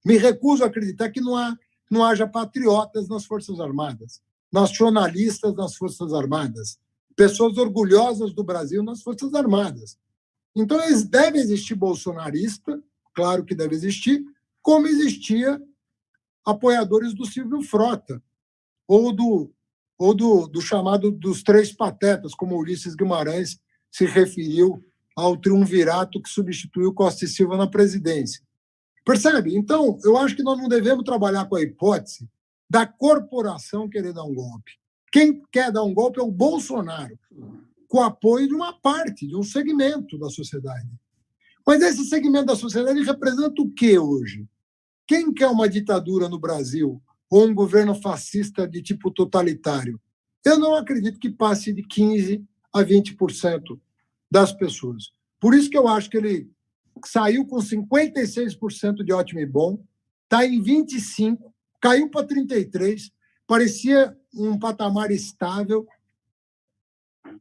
Me recuso a acreditar que não haja patriotas nas Forças Armadas, nacionalistas nas Forças Armadas, pessoas orgulhosas do Brasil nas Forças Armadas. Então, deve existir bolsonarista, claro que deve existir, como existia apoiadores do Silvio Frota, ou do chamado dos três patetas, como Ulisses Guimarães se referiu ao triunvirato que substituiu Costa e Silva na presidência. Percebe? Então, eu acho que nós não devemos trabalhar com a hipótese da corporação querer dar um golpe. Quem quer dar um golpe é o Bolsonaro, com o apoio de uma parte, de um segmento da sociedade. Mas esse segmento da sociedade representa o quê hoje? Quem quer uma ditadura no Brasil ou um governo fascista de tipo totalitário? Eu não acredito que passe de 15% a 20% das pessoas. Por isso que eu acho que ele saiu com 56% de ótimo e bom, está em 25%, caiu para 33%, parecia um patamar estável,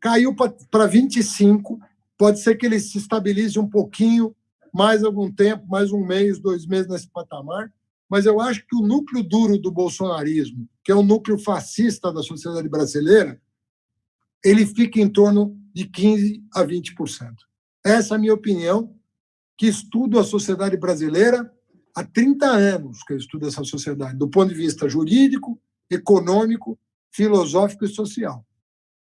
caiu para 25%, pode ser que ele se estabilize um pouquinho, mais algum tempo, mais um mês, 2 meses nesse patamar, mas eu acho que o núcleo duro do bolsonarismo, que é o núcleo fascista da sociedade brasileira, ele fica em torno de 15% a 20%. Essa é a minha opinião, que estudo a sociedade brasileira há 30 anos, que eu estudo essa sociedade, do ponto de vista jurídico, econômico, filosófico e social.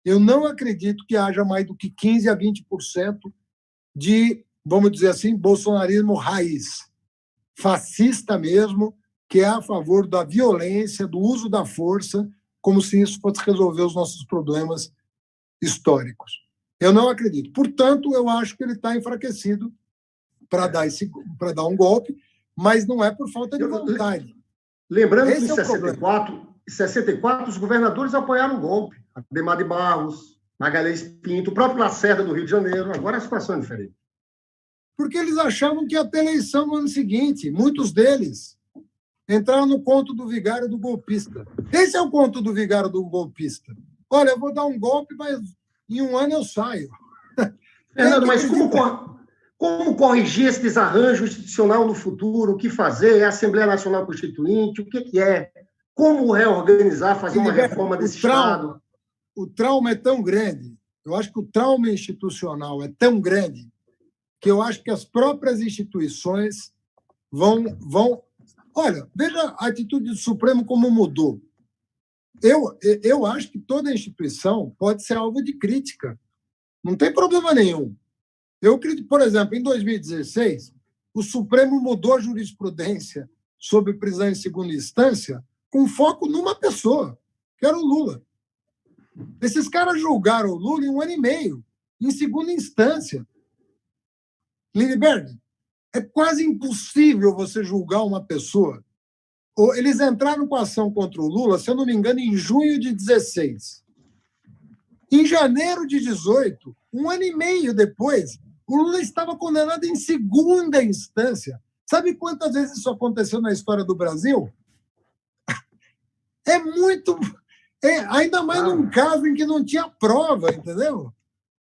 Eu não acredito que haja mais do que 15% a 20% de, vamos dizer assim, bolsonarismo raiz, fascista mesmo, que é a favor da violência, do uso da força, como se isso fosse resolver os nossos problemas históricos. Eu não acredito. Portanto, eu acho que ele está enfraquecido para dar um golpe, mas não é por falta de vontade. Lembrando que em 64, os governadores apoiaram o golpe. Ademar de Barros, Magalhães Pinto, o próprio Lacerda do Rio de Janeiro. Agora a situação é diferente. Porque eles achavam que ia ter eleição no ano seguinte. Muitos deles entraram no conto do vigário do golpista. Esse é o conto do vigário do golpista. Olha, eu vou dar um golpe, mas em um ano eu saio. Fernando, mas como corrigir esse desarranjo institucional no futuro? O que fazer? É a Assembleia Nacional Constituinte? O que é? Como reorganizar, fazer uma reforma desse Estado? O trauma é tão grande, eu acho que o trauma institucional é tão grande, que eu acho que as próprias instituições vão... Olha, veja a atitude do Supremo como mudou. Eu acho que toda instituição pode ser alvo de crítica. Não tem problema nenhum. Eu acredito, por exemplo, em 2016, o Supremo mudou a jurisprudência sobre prisão em segunda instância com foco numa pessoa, que era o Lula. Esses caras julgaram o Lula em 1 ano e meio, em segunda instância. Lindbergh, é quase impossível você julgar uma pessoa. Eles entraram com a ação contra o Lula, se eu não me engano, em junho de 16. Em janeiro de 18, 1 ano e meio depois, o Lula estava condenado em segunda instância. Sabe quantas vezes isso aconteceu na história do Brasil? É muito... ainda mais num caso em que não tinha prova, entendeu?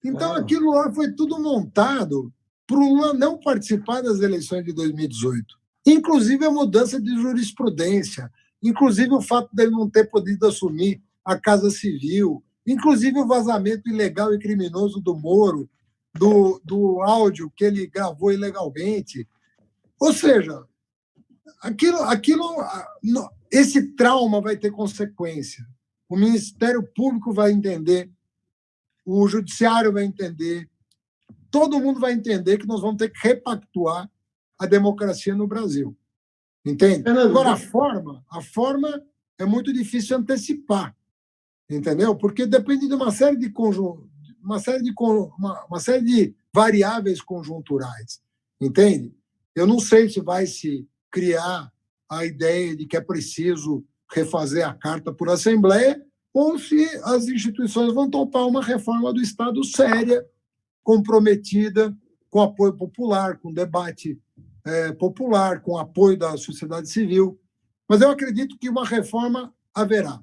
Então, aquilo lá foi tudo montado para o Lula não participar das eleições de 2018. Inclusive a mudança de jurisprudência, inclusive o fato dele não ter podido assumir a Casa Civil, inclusive o vazamento ilegal e criminoso do Moro, do áudio que ele gravou ilegalmente. Ou seja, esse trauma vai ter consequência. O Ministério Público vai entender, o Judiciário vai entender, todo mundo vai entender que nós vamos ter que repactuar a democracia no Brasil. Entende? Agora, a forma é muito difícil antecipar, entendeu? Porque depende de uma série de variáveis conjunturais, entende? Eu não sei se vai se criar a ideia de que é preciso refazer a Carta por Assembleia ou se as instituições vão topar uma reforma do Estado séria, comprometida com apoio popular, com debate popular, com apoio da sociedade civil. Mas eu acredito que uma reforma haverá.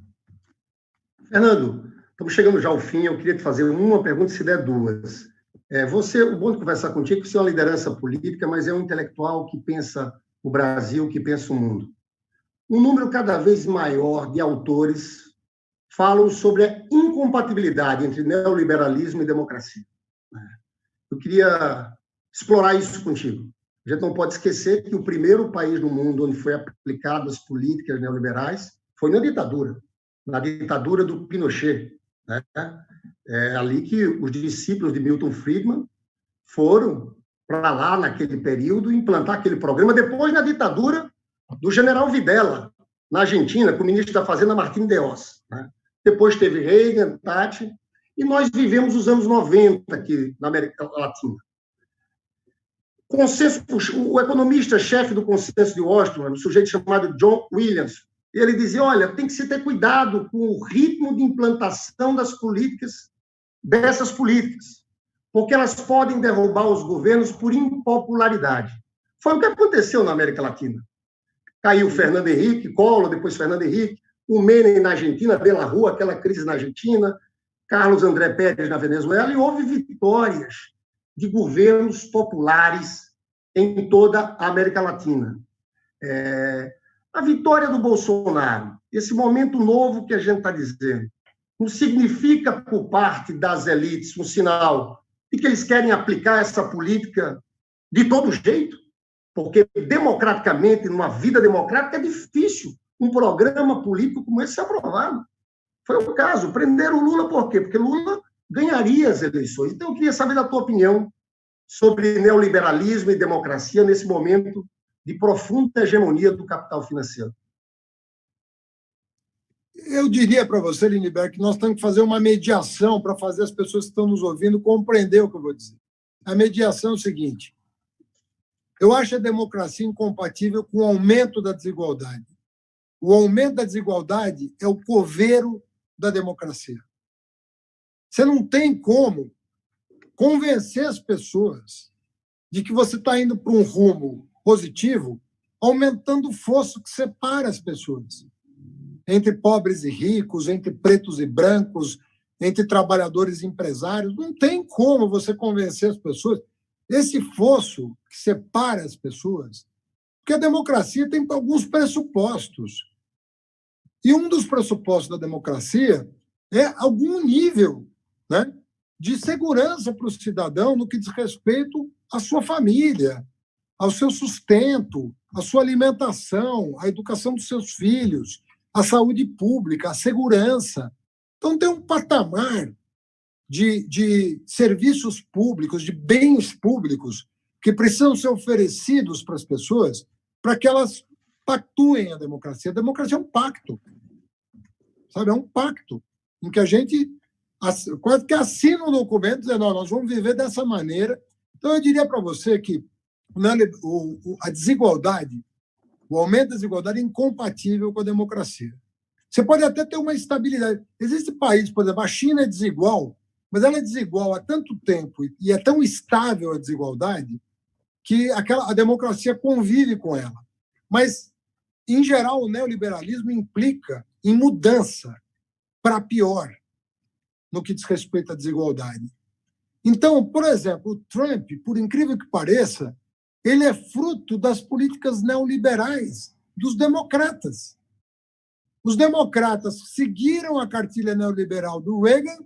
Fernando, estamos chegando já ao fim. Eu queria te fazer uma pergunta, se der duas. O bom de conversar contigo é que você é uma liderança política, mas é um intelectual que pensa o Brasil, que pensa o mundo. Um número cada vez maior de autores falam sobre a incompatibilidade entre neoliberalismo e democracia. Eu queria explorar isso contigo. A gente não pode esquecer que o primeiro país do mundo onde foi aplicadas políticas neoliberais foi na ditadura do Pinochet. Né? É ali que os discípulos de Milton Friedman foram para lá, naquele período, implantar aquele programa, depois na ditadura do general Videla, na Argentina, com o ministro da Fazenda, Martín de Oz. Né? Depois teve Reagan, Thatcher, e nós vivemos os anos 90 aqui na América Latina. O economista-chefe do Consenso de Washington, um sujeito chamado John Williams, ele dizia, olha, tem que se ter cuidado com o ritmo de implantação dessas políticas, porque elas podem derrubar os governos por impopularidade. Foi o que aconteceu na América Latina. Caiu Fernando Henrique, Collor, depois Fernando Henrique, o Menem na Argentina, De La Rua, aquela crise na Argentina, Carlos André Pérez na Venezuela, e houve vitórias de governos populares em toda a América Latina. A vitória do Bolsonaro, esse momento novo que a gente está dizendo, não significa, por parte das elites, um sinal de que eles querem aplicar essa política de todo jeito? Porque, democraticamente, numa vida democrática, é difícil um programa político como esse ser aprovado. Foi o caso. Prenderam o Lula por quê? Porque Lula ganharia as eleições. Então, eu queria saber da tua opinião sobre neoliberalismo e democracia nesse momento de profunda hegemonia do capital financeiro. Eu diria para você, Lindbergh, que nós temos que fazer uma mediação para fazer as pessoas que estão nos ouvindo compreender o que eu vou dizer. A mediação é o seguinte: eu acho a democracia incompatível com o aumento da desigualdade. O aumento da desigualdade é o coveiro da democracia. Você não tem como convencer as pessoas de que você está indo para um rumo positivo, aumentando o fosso que separa as pessoas entre pobres e ricos, entre pretos e brancos, entre trabalhadores e empresários. Não tem como você convencer as pessoas. Esse fosso que separa as pessoas, porque a democracia tem alguns pressupostos. E um dos pressupostos da democracia é algum nível, né, de segurança para o cidadão no que diz respeito à sua família, ao seu sustento, à sua alimentação, à educação dos seus filhos, à saúde pública, à segurança. Então, tem um patamar de serviços públicos, de bens públicos, que precisam ser oferecidos para as pessoas para que elas pactuem a democracia. A democracia é um pacto, sabe? É um pacto em que a gente quase que assina um documento dizendo, nós vamos viver dessa maneira. Então, eu diria para você que a desigualdade, o aumento da desigualdade é incompatível com a democracia. Você pode até ter uma estabilidade. Existem países, por exemplo, a China é desigual, mas ela é desigual há tanto tempo e é tão estável a desigualdade que a democracia convive com ela. Mas, em geral, o neoliberalismo implica em mudança para pior no que diz respeito à desigualdade. Então, por exemplo, o Trump, por incrível que pareça, ele é fruto das políticas neoliberais dos democratas. Os democratas seguiram a cartilha neoliberal do Reagan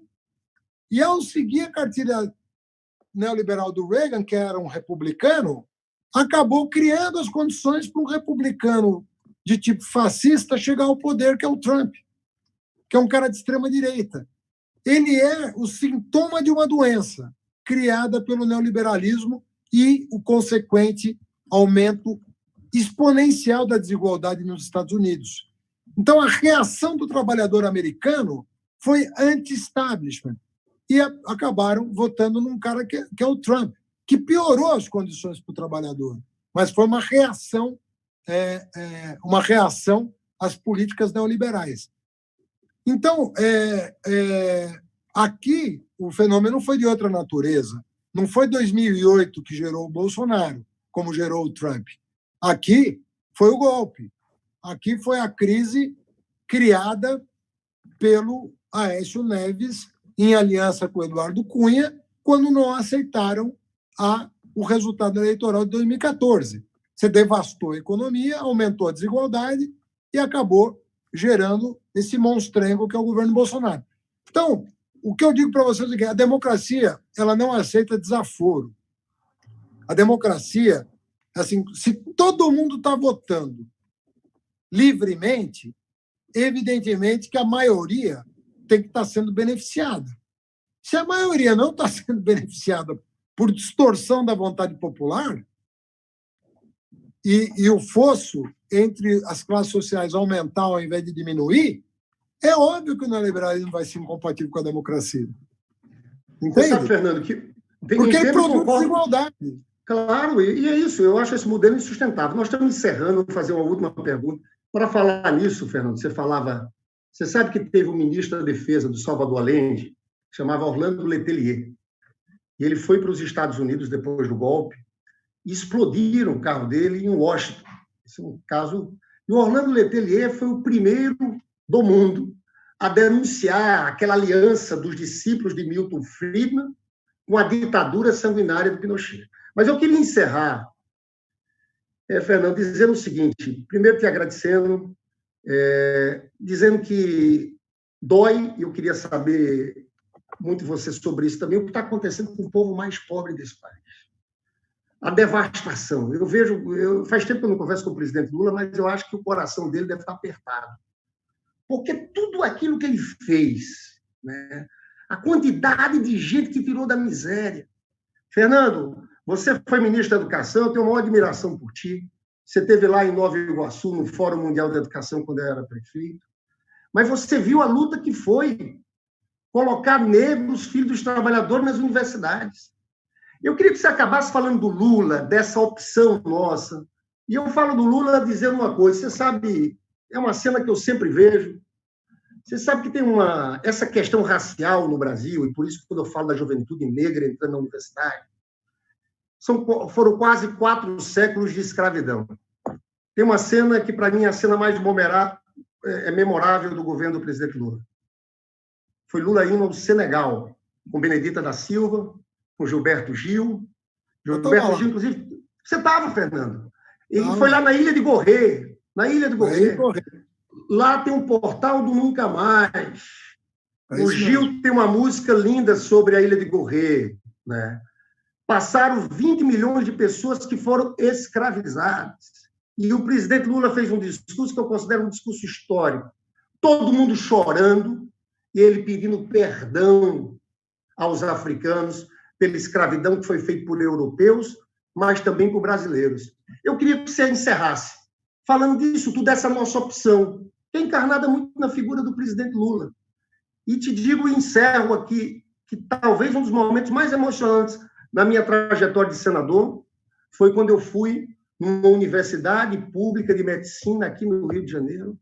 e, ao seguir a cartilha neoliberal do Reagan, que era um republicano, acabou criando as condições para um republicano de tipo fascista chegar ao poder, que é o Trump, que é um cara de extrema-direita. Ele é o sintoma de uma doença criada pelo neoliberalismo e o consequente aumento exponencial da desigualdade nos Estados Unidos. Então, a reação do trabalhador americano foi anti-establishment e acabaram votando num cara que é o Trump, que piorou as condições para o trabalhador, mas foi uma reação às políticas neoliberais. Então, aqui o fenômeno foi de outra natureza. Não foi 2008 que gerou o Bolsonaro, como gerou o Trump. Aqui foi o golpe. Aqui foi a crise criada pelo Aécio Neves em aliança com o Eduardo Cunha, quando não aceitaram o resultado eleitoral de 2014. Você devastou a economia, aumentou a desigualdade e acabou gerando esse monstrengo que é o governo Bolsonaro. Então, o que eu digo para vocês é que a democracia ela não aceita desaforo. A democracia, assim, se todo mundo está votando livremente, evidentemente que a maioria tem que estar sendo beneficiada. Se a maioria não está sendo beneficiada por distorção da vontade popular e o fosso entre as classes sociais aumentar ao invés de diminuir, é óbvio que o neoliberalismo vai ser incompatível com a democracia. Entende? Você sabe, Fernando, que... Porque ele produz desigualdade. Claro, e é isso. Eu acho esse modelo insustentável. Nós estamos encerrando, vou fazer uma última pergunta. Para falar nisso, Fernando, você sabe que teve um ministro da Defesa do Salvador Allende, que chamava Orlando Letelier, e ele foi para os Estados Unidos depois do golpe, e explodiram o carro dele em Washington. Esse é um caso... E o Orlando Letelier foi o primeiro do mundo a denunciar aquela aliança dos discípulos de Milton Friedman com a ditadura sanguinária do Pinochet. Mas eu queria encerrar, Fernando, dizendo o seguinte, primeiro te agradecendo, dizendo que dói, e eu queria saber muito de você sobre isso também, o que está acontecendo com o povo mais pobre desse país. A devastação. Faz tempo que eu não converso com o presidente Lula, mas eu acho que o coração dele deve estar apertado. Porque tudo aquilo que ele fez, né, a quantidade de gente que tirou da miséria. Fernando, você foi ministro da Educação, eu tenho uma maior admiração por ti. Você esteve lá em Nova Iguaçu, no Fórum Mundial da Educação, quando eu era prefeito. Mas você viu a luta que foi colocar negros, filhos dos trabalhadores, nas universidades. Eu queria que você acabasse falando do Lula, dessa opção nossa. E eu falo do Lula dizendo uma coisa. Você sabe, é uma cena que eu sempre vejo. Você sabe que tem essa questão racial no Brasil, e por isso que quando eu falo da juventude negra entrando na universidade, foram quase 4 séculos de escravidão. Tem uma cena que, para mim, é a cena mais memorável do governo do presidente Lula. Foi Lula indo ao Senegal, com Benedita da Silva, com Gilberto Gil. Gilberto Gil, inclusive... Você estava, Fernando. Ele foi lá na Ilha de Gorré. Na Ilha de Gorré. Lá tem um portal do Nunca Mais. O Gil tem uma música linda sobre a Ilha de Gorré, né? Passaram 20 milhões de pessoas que foram escravizadas. E o presidente Lula fez um discurso que eu considero um discurso histórico. Todo mundo chorando, e ele pedindo perdão aos africanos pela escravidão que foi feita por europeus, mas também por brasileiros. Eu queria que você encerrasse falando disso, tudo dessa nossa opção, que é encarnada muito na figura do presidente Lula. E te digo e encerro aqui que talvez um dos momentos mais emocionantes na minha trajetória de senador foi quando eu fui numa universidade pública de medicina aqui no Rio de Janeiro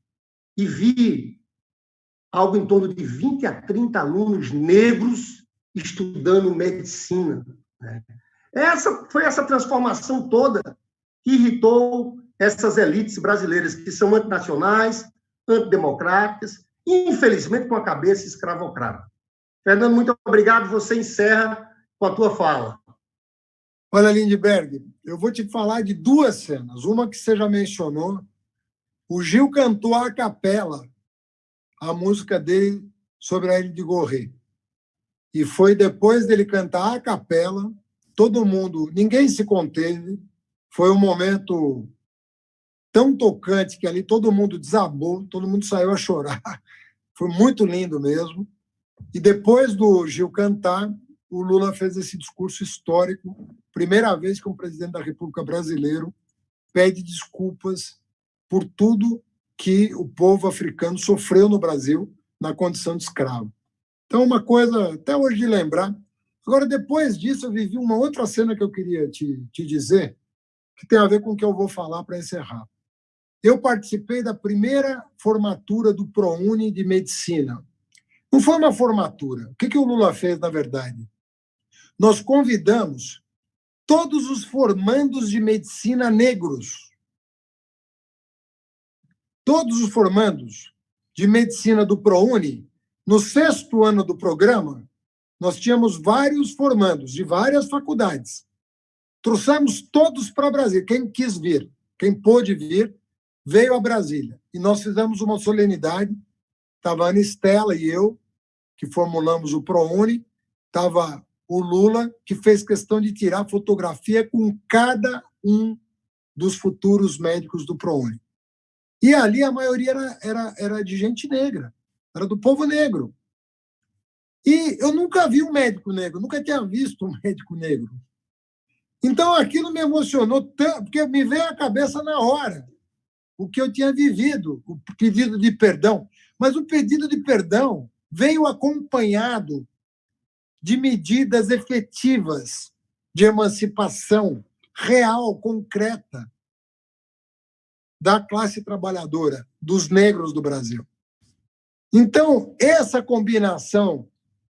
e vi algo em torno de 20 a 30 alunos negros estudando medicina. Foi essa transformação toda que irritou essas elites brasileiras, que são antinacionais, antidemocráticas, infelizmente com a cabeça escravocrata. Fernando, muito obrigado. Você encerra com a tua fala. Olha, Lindbergh, eu vou te falar de duas cenas. Uma que você já mencionou. O Gil cantou a capela a música dele sobre a Ilha de Gorré. E foi depois dele cantar a capela, todo mundo, ninguém se conteve. Foi um momento tão tocante que ali todo mundo desabou, todo mundo saiu a chorar. Foi muito lindo mesmo. E depois do Gil cantar, o Lula fez esse discurso histórico, primeira vez que um presidente da República brasileiro pede desculpas por tudo que o povo africano sofreu no Brasil na condição de escravo. Então, uma coisa até hoje de lembrar. Agora, depois disso, eu vivi uma outra cena que eu queria te dizer, que tem a ver com o que eu vou falar para encerrar. Eu participei da primeira formatura do ProUni de Medicina. Não foi uma formatura. O que o Lula fez, na verdade? Nós convidamos todos os formandos de medicina negros. Todos os formandos de medicina do ProUni, no 6º ano do programa, nós tínhamos vários formandos de várias faculdades. Trouxemos todos para Brasília. Quem quis vir, quem pôde vir, veio a Brasília. E nós fizemos uma solenidade. Estava a Ana Estela e eu, que formulamos o ProUni. Estava o Lula, que fez questão de tirar fotografia com cada um dos futuros médicos do ProUni. E ali a maioria era de gente negra, era do povo negro. E eu nunca vi um médico negro, nunca tinha visto um médico negro. Então aquilo me emocionou tanto, porque me veio à cabeça na hora o que eu tinha vivido, o pedido de perdão. Mas o pedido de perdão veio acompanhado de medidas efetivas de emancipação real, concreta, da classe trabalhadora, dos negros do Brasil. Então, essa combinação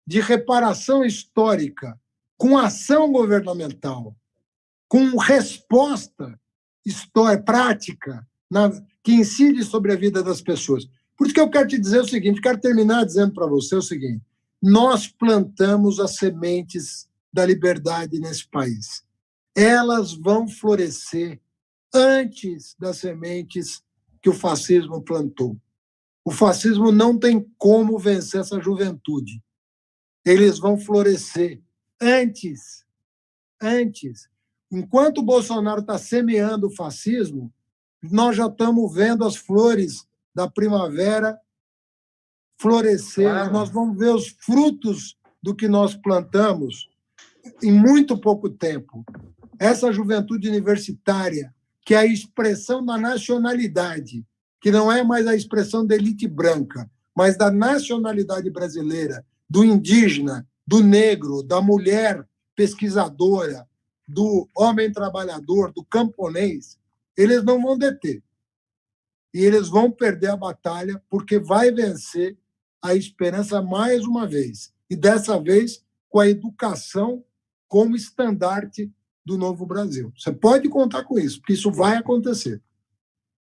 de reparação histórica com ação governamental, com resposta histórica, prática, que incide sobre a vida das pessoas. Por isso que eu quero te dizer o seguinte, quero terminar dizendo para você o seguinte, nós plantamos as sementes da liberdade nesse país. Elas vão florescer antes das sementes que o fascismo plantou. O fascismo não tem como vencer essa juventude. Eles vão florescer antes. Enquanto o Bolsonaro está semeando o fascismo, nós já estamos vendo as flores da primavera florescer. Claro. Nós vamos ver os frutos do que nós plantamos em muito pouco tempo. Essa juventude universitária, que é a expressão da nacionalidade, que não é mais a expressão da elite branca, mas da nacionalidade brasileira, do indígena, do negro, da mulher pesquisadora, do homem trabalhador, do camponês, eles não vão deter. E eles vão perder a batalha porque vai vencer a esperança mais uma vez. E dessa vez com a educação como estandarte do novo Brasil. Você pode contar com isso, porque isso vai acontecer.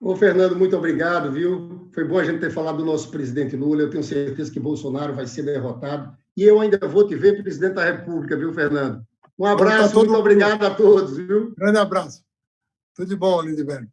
Ô, Fernando, muito obrigado, viu? Foi bom a gente ter falado do nosso presidente Lula. Eu tenho certeza que Bolsonaro vai ser derrotado. E eu ainda vou te ver presidente da República, viu, Fernando? Um abraço, muito obrigado a todos, viu? Grande abraço. Tudo de bom, Lindbergh.